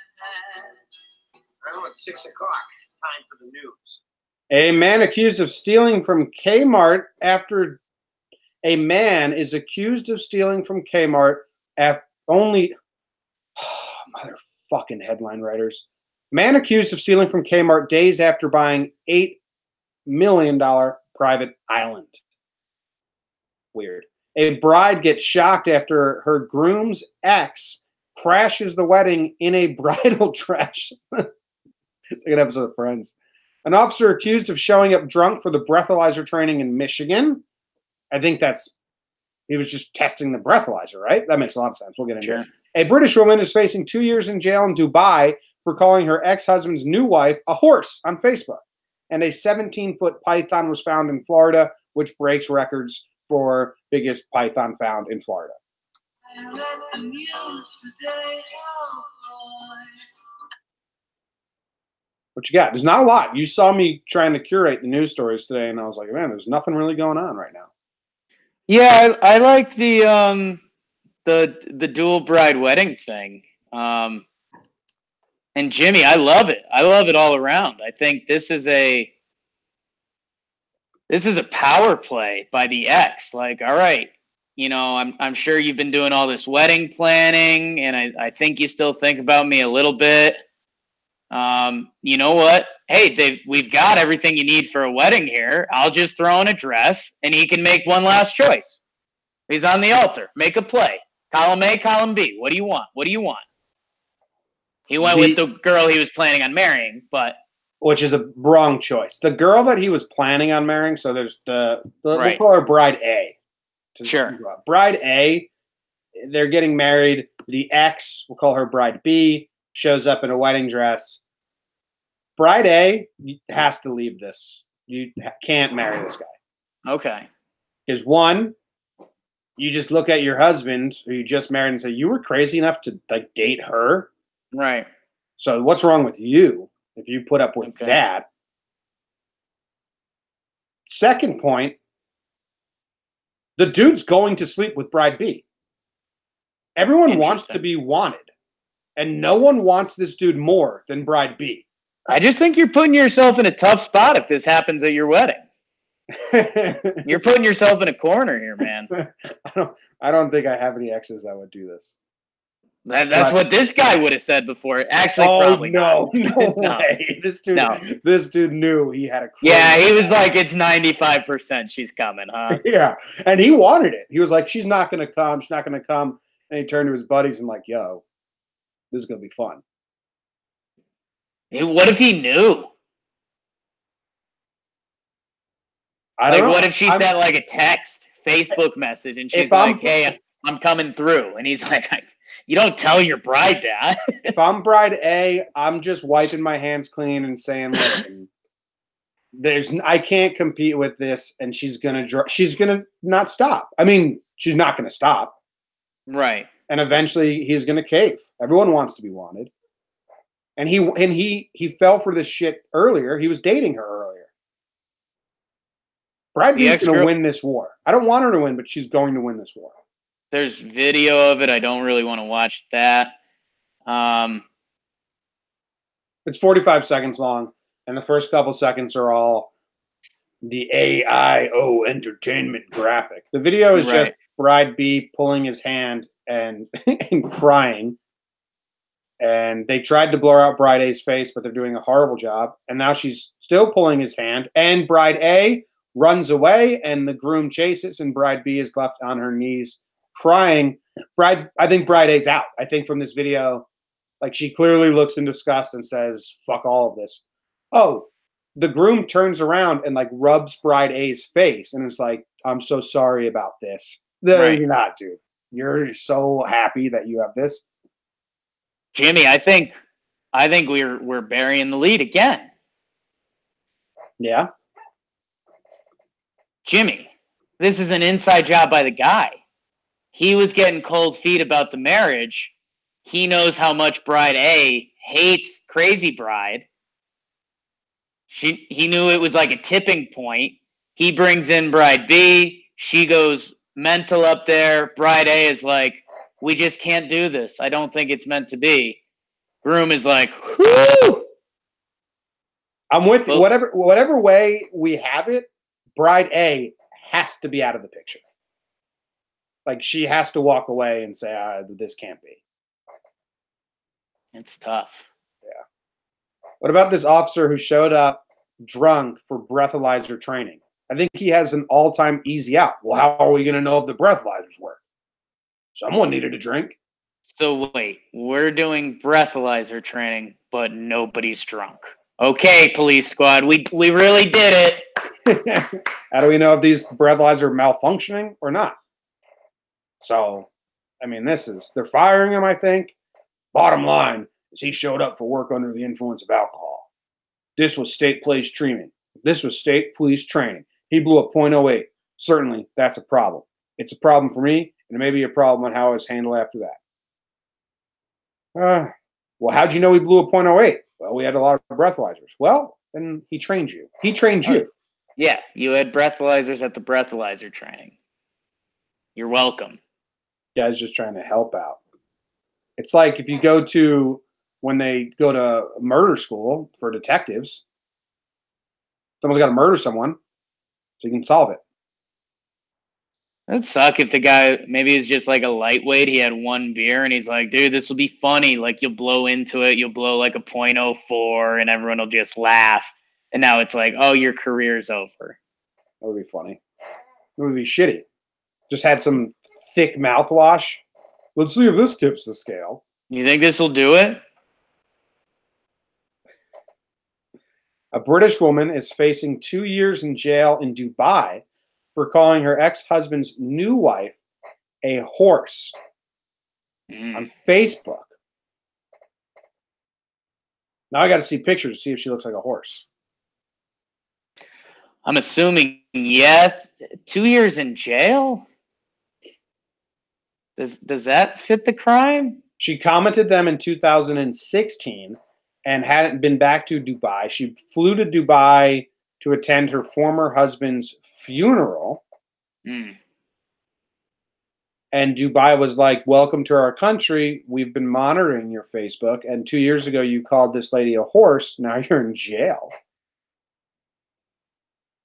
Well, it's 6 o'clock. Time for the news. A man accused of stealing from Kmart after a man is accused of stealing from Kmart at only motherfucking headline writers. Man accused of stealing from Kmart days after buying $8 million private island. Weird. A bride gets shocked after her groom's ex crashes the wedding in a bridal dress. It's like an episode of Friends. An officer accused of showing up drunk for the breathalyzer training in Michigan. I think he was just testing the breathalyzer, right? That makes a lot of sense. We'll get into it. A British woman is facing 2 years in jail in Dubai for calling her ex-husband's new wife a horse on Facebook. And a 17-foot python was found in Florida, which breaks records for biggest python found in Florida. I read the news today, oh boy. What you got? There's not a lot. You saw me trying to curate the news stories today, and I was like, man, there's nothing really going on right now. Yeah, I like the dual bride wedding thing. And Jimmy, I love it. I love it all around. I think this is a power play by the ex. Like, all right, I'm sure you've been doing all this wedding planning, and I think you still think about me a little bit. You know what? Hey, we've got everything you need for a wedding here. I'll just throw in a dress, and he can make one last choice. He's on the altar. Make a play. Column A, column B. What do you want? What do you want? He went with the girl he was planning on marrying, but which is a wrong choice. The girl that he was planning on marrying. So there's right. We'll call her Bride A. Sure. Bride A. They're getting married. The ex, we'll call her Bride B, shows up in a wedding dress. Bride A has to leave this. You can't marry this guy. Okay. Because one, you just look at your husband who you just married and say, you were crazy enough to like date her. Right. So what's wrong with you if you put up with that? Second point, the dude's going to sleep with Bride B. Everyone wants to be wanted. And no one wants this dude more than Bride B. I just think you're putting yourself in a tough spot if this happens at your wedding. You're putting yourself in a corner here, man. I don't think I have any exes that would do this. That's what this guy would have said before. Actually, probably no not. Way. This dude knew he had a. Yeah, he was like, it's 95%. She's coming, huh? Yeah, and he wanted it. He was like, she's not gonna come. She's not gonna come. And he turned to his buddies and like, yo, this is gonna be fun. Hey, what if he knew? I don't know. What if she sent like a text, Facebook message, and she's like, hey, I'm coming through. And he's like, you don't tell your bride that. If I'm Bride A, I'm just wiping my hands clean and saying, listen, I can't compete with this, and she's gonna not stop. I mean, she's not gonna stop. Right. And eventually he's gonna cave. Everyone wants to be wanted. And he fell for this shit earlier. He was dating her earlier. Bride B is going to win this war. I don't want her to win, but she's going to win this war. There's video of it. I don't really want to watch that. It's 45 seconds long, and the first couple seconds are all the AIO entertainment graphic. The video is just Bride B pulling his hand and and crying. And they tried to blur out Bride A's face, but they're doing a horrible job. And now she's still pulling his hand, and Bride A runs away, and the groom chases, and Bride B is left on her knees crying. I think Bride A's out. I think from this video, like, she clearly looks in disgust and says, fuck all of this. Oh, the groom turns around and like rubs Bride A's face and is like, I'm so sorry about this. You're not, dude. You're so happy that you have this. Jimmy, I think we're burying the lead again. Yeah. Jimmy, this is an inside job by the guy. He was getting cold feet about the marriage. He knows how much Bride A hates Crazy Bride. He knew it was like a tipping point. He brings in Bride B. She goes mental up there. Bride A is like, we just can't do this. I don't think it's meant to be. Groom is like, whoo! I'm with you. Whatever way we have it, Bride A has to be out of the picture. Like, she has to walk away and say, this can't be. It's tough. Yeah. What about this officer who showed up drunk for breathalyzer training? I think he has an all-time easy out. Well, how are we going to know if the breathalyzers work? Someone needed a drink. So wait, we're doing breathalyzer training, but nobody's drunk. Okay, police squad, we really did it. How do we know if these breathalyzers are malfunctioning or not? So, I mean, they're firing him, I think. Bottom line is he showed up for work under the influence of alcohol. This was state police training. He blew a .08. Certainly, that's a problem. It's a problem for me, and it may be a problem on how I was handled after that. Well, how'd you know he blew a .08? Well, we had a lot of breathalyzers. Well, then he trained you. He trained you. Yeah, you had breathalyzers at the breathalyzer training. You're welcome. Guy's just trying to help out. It's like if you go to, when they go to murder school for detectives, someone's got to murder someone so you can solve it. That'd suck if the guy maybe is just like a lightweight. He had one beer and he's like, dude, this will be funny. Like, you'll blow into it. You'll blow like a .04 and everyone will just laugh. And now it's like, oh, your career's over. That would be funny. It would be shitty. Just had some thick mouthwash. Let's see if this tips the scale. You think this will do it? A British woman is facing 2 years in jail in Dubai for calling her ex-husband's new wife a horse on Facebook. Now I got to see pictures to see if she looks like a horse. I'm assuming yes. 2 years in jail? Does that fit the crime? She commented them in 2016 and hadn't been back to Dubai. She flew to Dubai to attend her former husband's funeral. And Dubai was like, welcome to our country. We've been monitoring your Facebook. And 2 years ago, you called this lady a horse. Now you're in jail.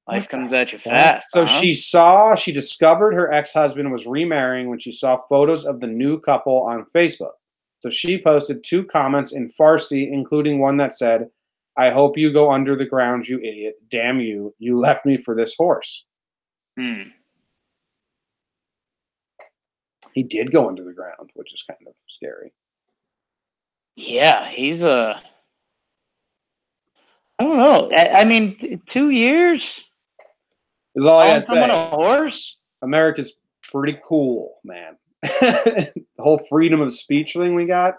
Life comes at you fast. So she discovered her ex-husband was remarrying when she saw photos of the new couple on Facebook. So she posted 2 comments in Farsi, including one that said, I hope you go under the ground, you idiot. Damn you. You left me for this horse. He did go under the ground, which is kind of scary. Yeah, he's I don't know. I mean, 2 years? Is all I gotta say. Someone a horse? America's pretty cool, man. The whole freedom of speech thing we got,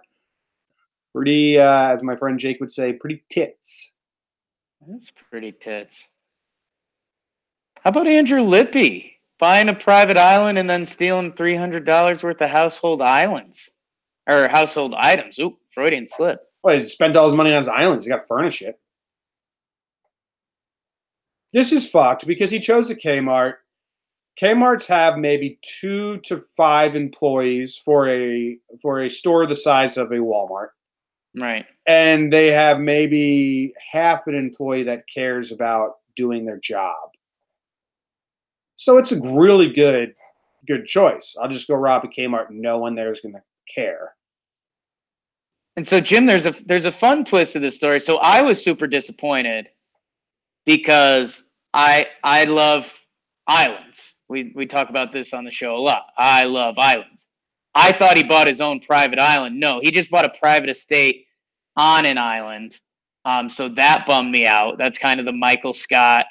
pretty, as my friend Jake would say, pretty tits. That's pretty tits. How about Andrew Lippy buying a private island and then stealing $300 worth of household items? Oop, Freudian slip. Well, he spent all his money on his islands. He got to furnish it. This is fucked because he chose a Kmart. Kmarts have maybe 2 to 5 employees for a store the size of a Walmart. Right. And they have maybe half an employee that cares about doing their job. So it's a really good choice. I'll just go rob a Kmart. No one there is going to care. And so, Jim, there's a fun twist to this story. So I was super disappointed because I love islands. We talk about this on the show a lot. I love islands. I thought he bought his own private island. No, he just bought a private estate on an island. So that bummed me out. That's kind of the Michael Scott,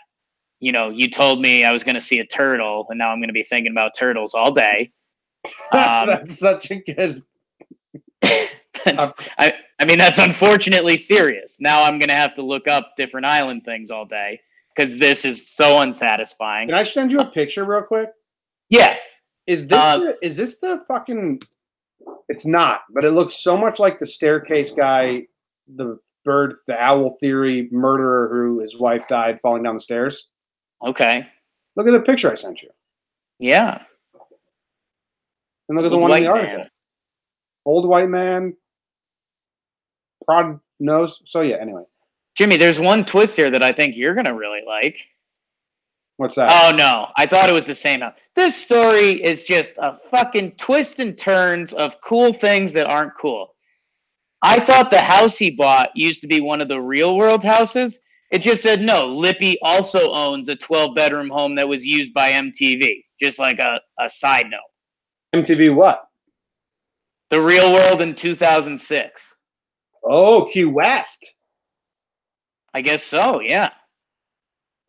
you told me I was going to see a turtle, and now I'm going to be thinking about turtles all day. That's such a good. I mean, that's unfortunately serious. Now I'm going to have to look up different island things all day because this is so unsatisfying. Can I send you a picture real quick? Yeah. Is this the fucking? It's not, but it looks so much like the staircase guy, the owl theory murderer who his wife died falling down the stairs. Okay. Look at the picture I sent you. Yeah. And look at the one in the article. Man. Old white man, prod nose. So yeah, anyway. Jimmy, there's one twist here that I think you're going to really like. What's that? Oh, no. I thought it was the same. This story is just a fucking twist and turns of cool things that aren't cool. I thought the house he bought used to be one of the real world houses. It just said, no, Lippy also owns a 12-bedroom home that was used by MTV. Just like a side note. MTV what? The Real World in 2006. Oh, Key West. I guess so, yeah.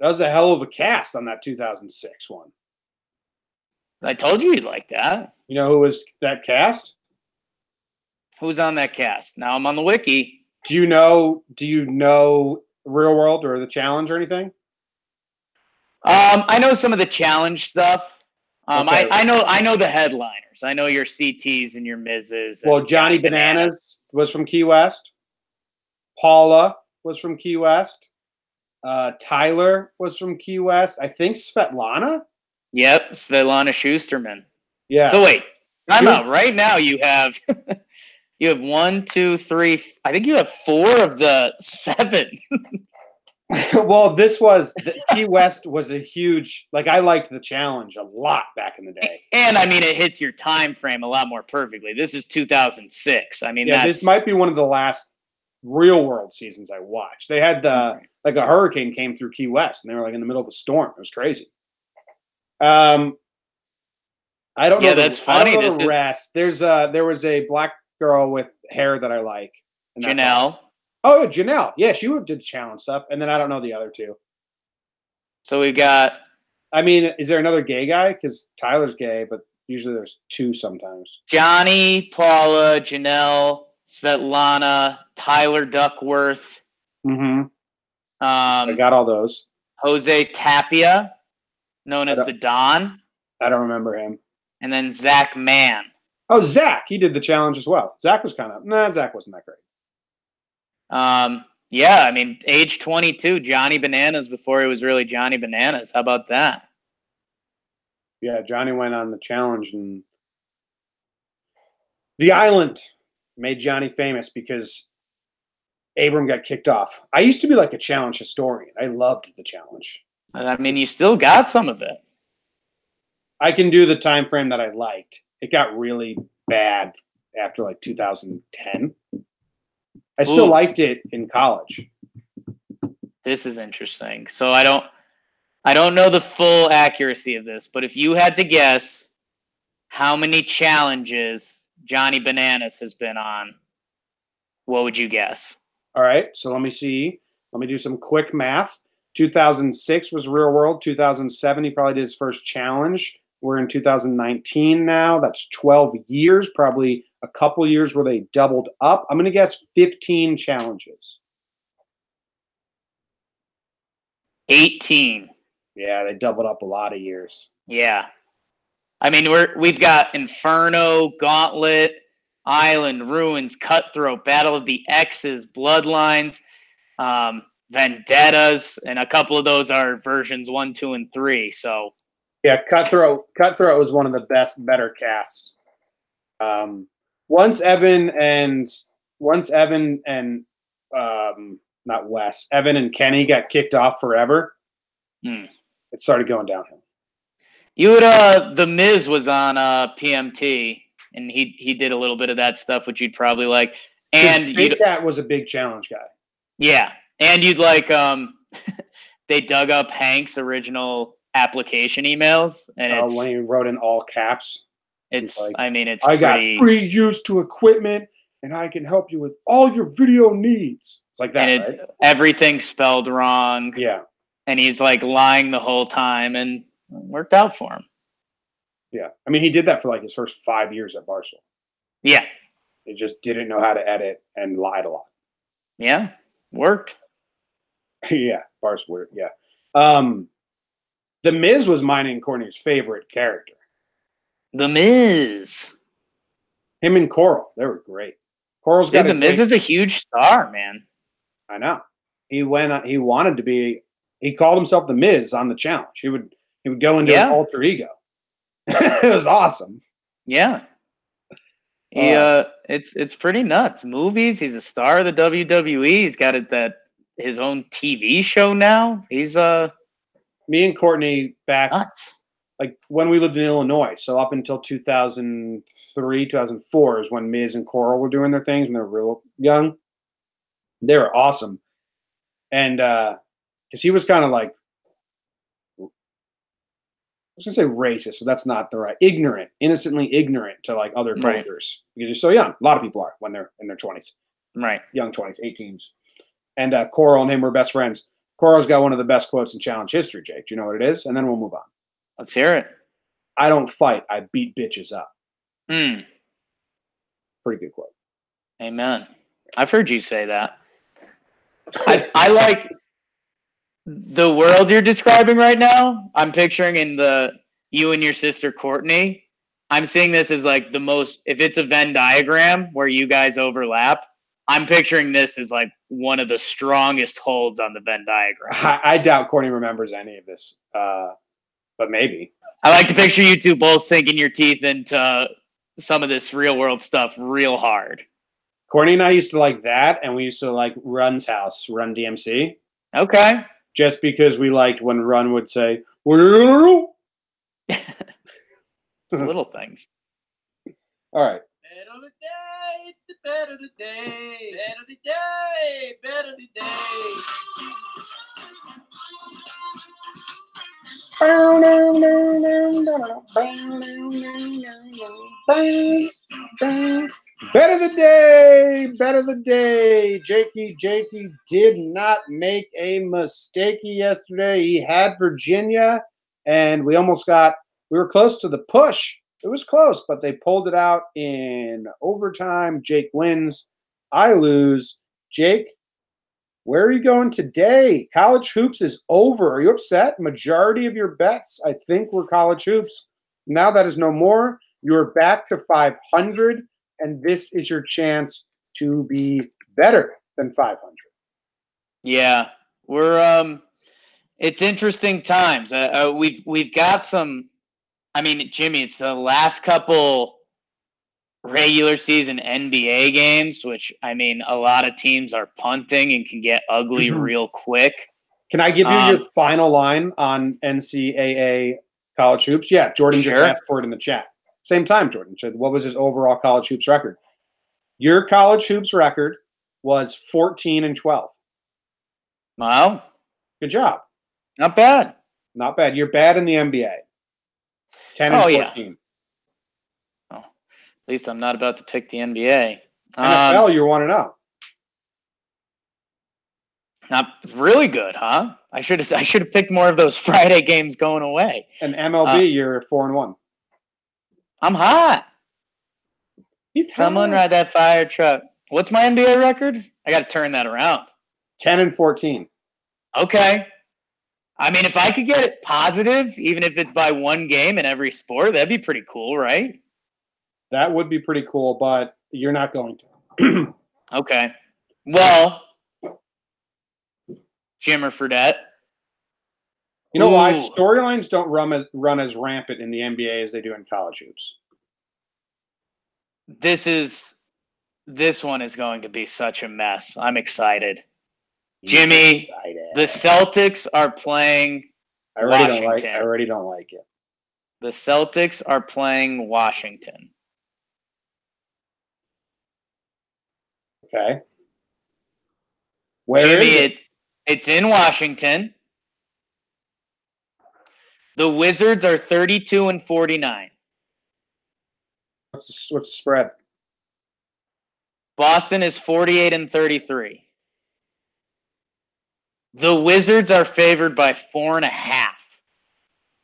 That was a hell of a cast on that 2006 one. I told you you'd like that. You know who was that cast? Who's on that cast? Now I'm on the wiki. Do you know Real World or The Challenge or anything? I know some of the challenge stuff. Okay. I know the headliners. I know your CTs and your Mrs. Well, Johnny Bananas was from Key West. Paula was from Key West. Tyler was from Key West. I think Svetlana. Yep, Svetlana Schusterman. Yeah. So wait, I'm out. Right now you have you have 1, 2, 3. I think you have 4 of the 7. Well, Key West was a huge. Like I liked The Challenge a lot back in the day. And I mean, it hits your time frame a lot more perfectly. This is 2006. I mean, yeah, this might be one of the last Real World seasons I watched. They had like a hurricane came through Key West, and they were like in the middle of a storm. It was crazy. I don't know. Yeah, that's funny. I don't know the rest. There was a black girl with hair that I like. Janelle. Oh, Janelle. Yeah, she did challenge stuff, and then I don't know the other two. So we got. I mean, is there another gay guy? Because Tyler's gay, but usually there's 2 sometimes. Johnny, Paula, Janelle, Svetlana, Tyler Duckworth. Mm-hmm. I got all those. Jose Tapia, known as the Don. I don't remember him. And then Zach Mann. Oh, Zach. He did the challenge as well. Zach was Zach wasn't that great. Yeah, I mean, age 22, Johnny Bananas before he was really Johnny Bananas. How about that? Yeah, Johnny went on the challenge, and the island made Johnny famous because Abram got kicked off. I used to be like a challenge historian. I loved the challenge. I mean, you still got some of it. I can do the time frame that I liked. It got really bad after like 2010. I still liked it in college. This is interesting. So I don't know the full accuracy of this, but if you had to guess how many challenges Johnny Bananas has been on, what would you guess? All right, so let me see. Let me do some quick math. 2006 was Real World. 2007, he probably did his first challenge. We're in 2019 now. That's 12 years, probably a couple years where they doubled up. I'm going to guess 15 challenges. 18. Yeah, they doubled up a lot of years. Yeah. I mean, we've got Inferno, Gauntlet, Island, Ruins, Cutthroat, Battle of the X's, Bloodlines, Vendettas, and a couple of those are versions 1, 2, and 3. So, yeah, Cutthroat was one of the better casts. Once Evan and once Evan and not Wes, Evan and Kenny got kicked off forever, it started going downhill. You would the Miz was on PMT, and he did a little bit of that stuff, which you'd probably like. And Big Cat was a big challenge guy. Yeah, and you'd like they dug up Hank's original application emails, and when he wrote in all caps. It's like, it's I pretty, got free use to equipment, and I can help you with all your video needs. It's like that, and right? Everything's spelled wrong. Yeah. And he's like lying the whole time, and it worked out for him. Yeah. I mean, he did that for like his first 5 years at Barstool. Yeah. He just didn't know how to edit and lied a lot. Yeah. Worked. Yeah. Barstool. Yeah. The Miz was mine and Courtney's favorite character. The Miz. Him and Coral. They were great. Coral's got the Miz is a huge star, man. I know. He wanted to be. He called himself the Miz on the challenge. He would go into an alter ego. It was awesome. Yeah. It's pretty nuts. Movies. He's a star of the WWE. He's got his own TV show now. He's me and Courtney back nuts. Like when we lived in Illinois. So up until 2003, 2004 is when Miz and Coral were doing their things when they were real young. They were awesome. And because he was kind of like, I was gonna say racist, but that's not the right. Ignorant, innocently ignorant to like other cultures because you're so young. A lot of people are when they're in their 20s, right? Young 20s, 18s. And Coral and him were best friends. Coral's got one of the best quotes in challenge history. Jake, do you know what it is? And then we'll move on. Let's hear it. I don't fight. I beat bitches up. Pretty good quote. Amen. I've heard you say that. I like the world you're describing right now. I'm picturing you and your sister Courtney. I'm seeing this as like the most, if it's a Venn diagram where you guys overlap, I'm picturing this as like one of the strongest holds on the Venn diagram. I doubt Courtney remembers any of this, but maybe. I like to picture you two both sinking your teeth into some of this real world stuff real hard. Courtney and I used to like that, and we used to like Run's house, Run DMC. Okay. Just because we liked when Run would say, "What are you gonna do?" It's the little things. All right. Better the day, it's the better the day, better the day, better the day. Better the day, better the day. Jakey did not make a mistake yesterday. He had Virginia, and we were close to the push. It was close, but they pulled it out in overtime. Jake wins. I lose. Jake, where are you going today? College hoops is over. Are you upset? Majority of your bets, I think, were college hoops. Now that is no more. You're back to 500, and this is your chance to be better than 500. Yeah, we're it's interesting times. We've got some. I mean, Jimmy, it's the last couple regular season NBA games, which, I mean, a lot of teams are punting and can get ugly real quick. Can I give you your final line on NCAA college hoops? Yeah, Jordan just asked for it in the chat. Same time, Jordan said, what was his overall college hoops record? Your college hoops record was 14-12. Wow. Good job. Not bad. Not bad. You're bad in the NBA. 10-14. Yeah. Oh, at least I'm not about to pick the NBA. NFL, you're 1-0. Not really good, huh? I should have picked more of those Friday games going away. And MLB, you're 4-1. I'm hot. Someone hot. ride that fire truck. What's my NBA record? I got to turn that around. 10-14. Okay. I mean, if I could get it positive, even if it's by one game in every sport, that'd be pretty cool, right? That would be pretty cool, but you're not going to. Okay. Well, Jimmer Fredette. You know why? Storylines don't run as rampant in the NBA as they do in college hoops. This is This one is going to be such a mess. I'm excited. Jimmy, the Celtics are playing Washington. I already don't like it. The Celtics are playing Washington. Okay. Where Jimmy, is it? It's in Washington. The Wizards are 32-49. What's the spread? Boston is 48-33. The Wizards are favored by 4.5.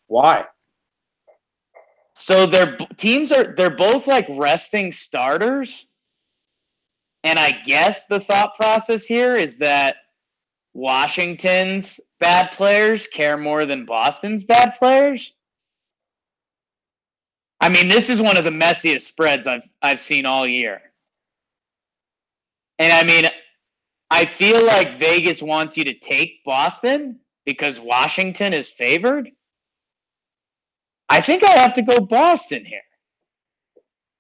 Why? So they're both like resting starters. And I guess the thought process here is that Washington's bad players care more than Boston's bad players. I mean, this is one of the messiest spreads I've seen all year. And I mean, I feel like Vegas wants you to take Boston because Washington is favored. I think I have to go Boston here.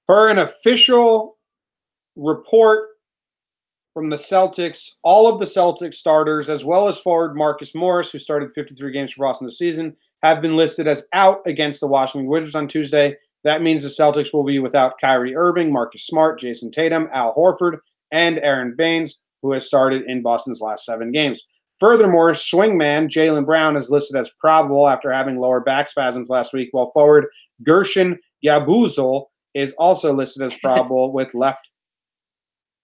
Per an official report from the Celtics, all of the Celtics starters, as well as forward Marcus Morris, who started 53 games for Boston this season, have been listed as out against the Washington Wizards on Tuesday. That means the Celtics will be without Kyrie Irving, Marcus Smart, Jason Tatum, Al Horford, and Aaron Baines, who has started in Boston's last 7 games. Furthermore, swingman Jaylen Brown is listed as probable after having lower back spasms last week, while forward Gershon Yabusel is also listed as probable with left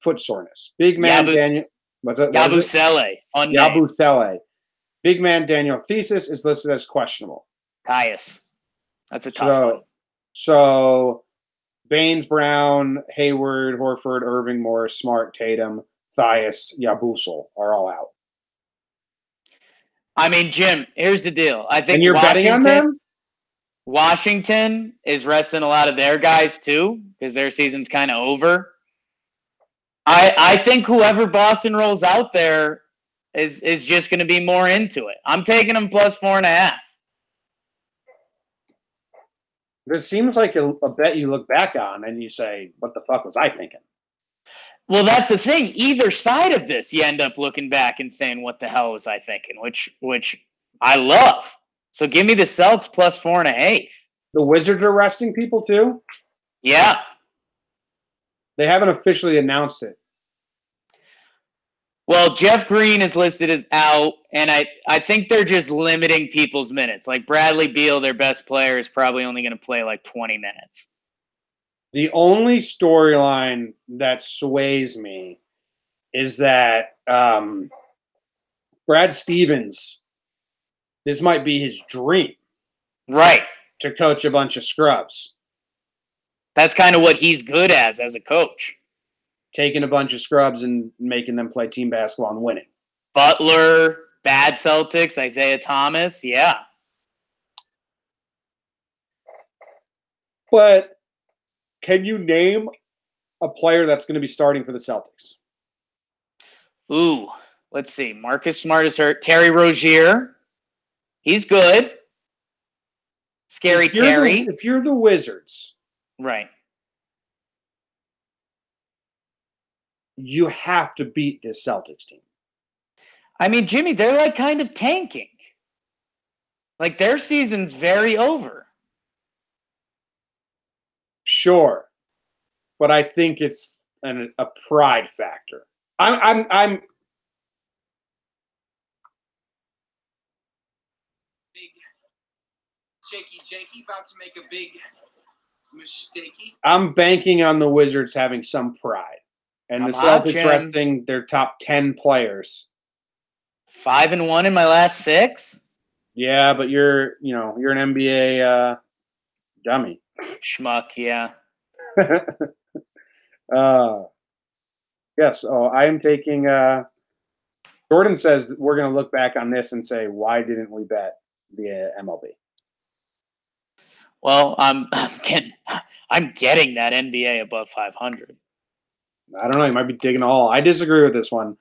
foot soreness. Big man Daniel Yabusele. Yabusele. Big man Daniel Thesis is listed as questionable. Caius. That's a tough one. So Baines, Brown, Hayward, Horford, Irving, Morris, Smart, Tatum, Thias, Yabusel are all out. I mean, Jim, here's the deal. I think and you're betting on them? Washington is resting a lot of their guys too because their season's kind of over. I think whoever Boston rolls out there is just going to be more into it. I'm taking them plus 4.5. This seems like a bet you look back on and you say, what the fuck was I thinking? Well, that's the thing. Either side of this, you end up looking back and saying, what the hell was I thinking? Which I love. So give me the Celtics plus 4.5. The Wizards are resting people too? Yeah. They haven't officially announced it. Well, Jeff Green is listed as out, and I think they're just limiting people's minutes. Like Bradley Beal, their best player, is probably only going to play like 20 minutes. The only storyline that sways me is that Brad Stevens, this might be his dream. Right. To coach a bunch of scrubs. That's kind of what he's good as a coach. Taking a bunch of scrubs and making them play team basketball and winning. Butler, bad Celtics, Isaiah Thomas, yeah. But can you name a player that's going to be starting for the Celtics? Ooh, let's see. Marcus Smart is hurt. Terry Rozier, he's good. Scary Terry. If you're the Wizards. Right. You have to beat this Celtics team. I mean, Jimmy, they're like kind of tanking. Like their season's very over. Sure. But I think it's a pride factor. I'm big Jakey about to make a big mistakey. I'm banking on the Wizards having some pride. And the Celtics resting their top 10 players. 5-1 in my last 6? Yeah, but you're an NBA dummy. Schmuck, yeah. Yes, I am taking Jordan says that we're going to look back on this and say, why didn't we bet the MLB? Well, I'm getting that NBA above 500. I don't know. You might be digging a hole. I disagree with this one,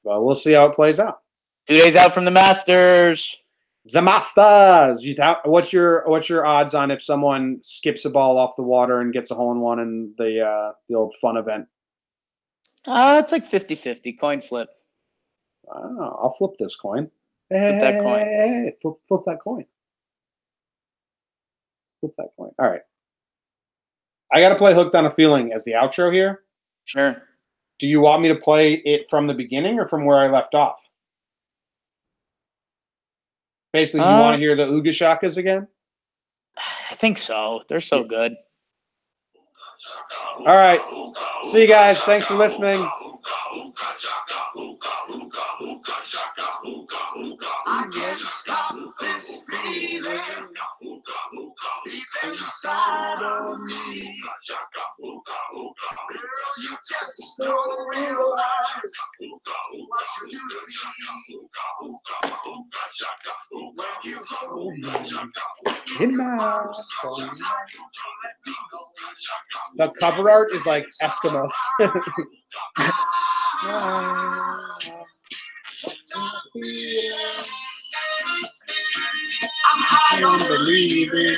but we'll see how it plays out. 2 days out from the Masters. The Masters. What's your odds on if someone skips a ball off the water and gets a hole in one in the old fun event? It's like 50-50, coin flip. Oh, I'll flip this coin. Flip that coin. Hey, flip that coin. Flip that coin. All right. I got to play Hooked on a Feeling as the outro here. Sure. Do you want me to play it from the beginning or from where I left off? Basically, you want to hear the Ooga Shakas again? I think so. They're so good. All right. See you guys. Thanks for listening. I can't stop this feeling deep inside of me. Girl, you just don't realize what you do to me. When you hold me in my arms. The cover art is like Eskimos. I'm high on believing.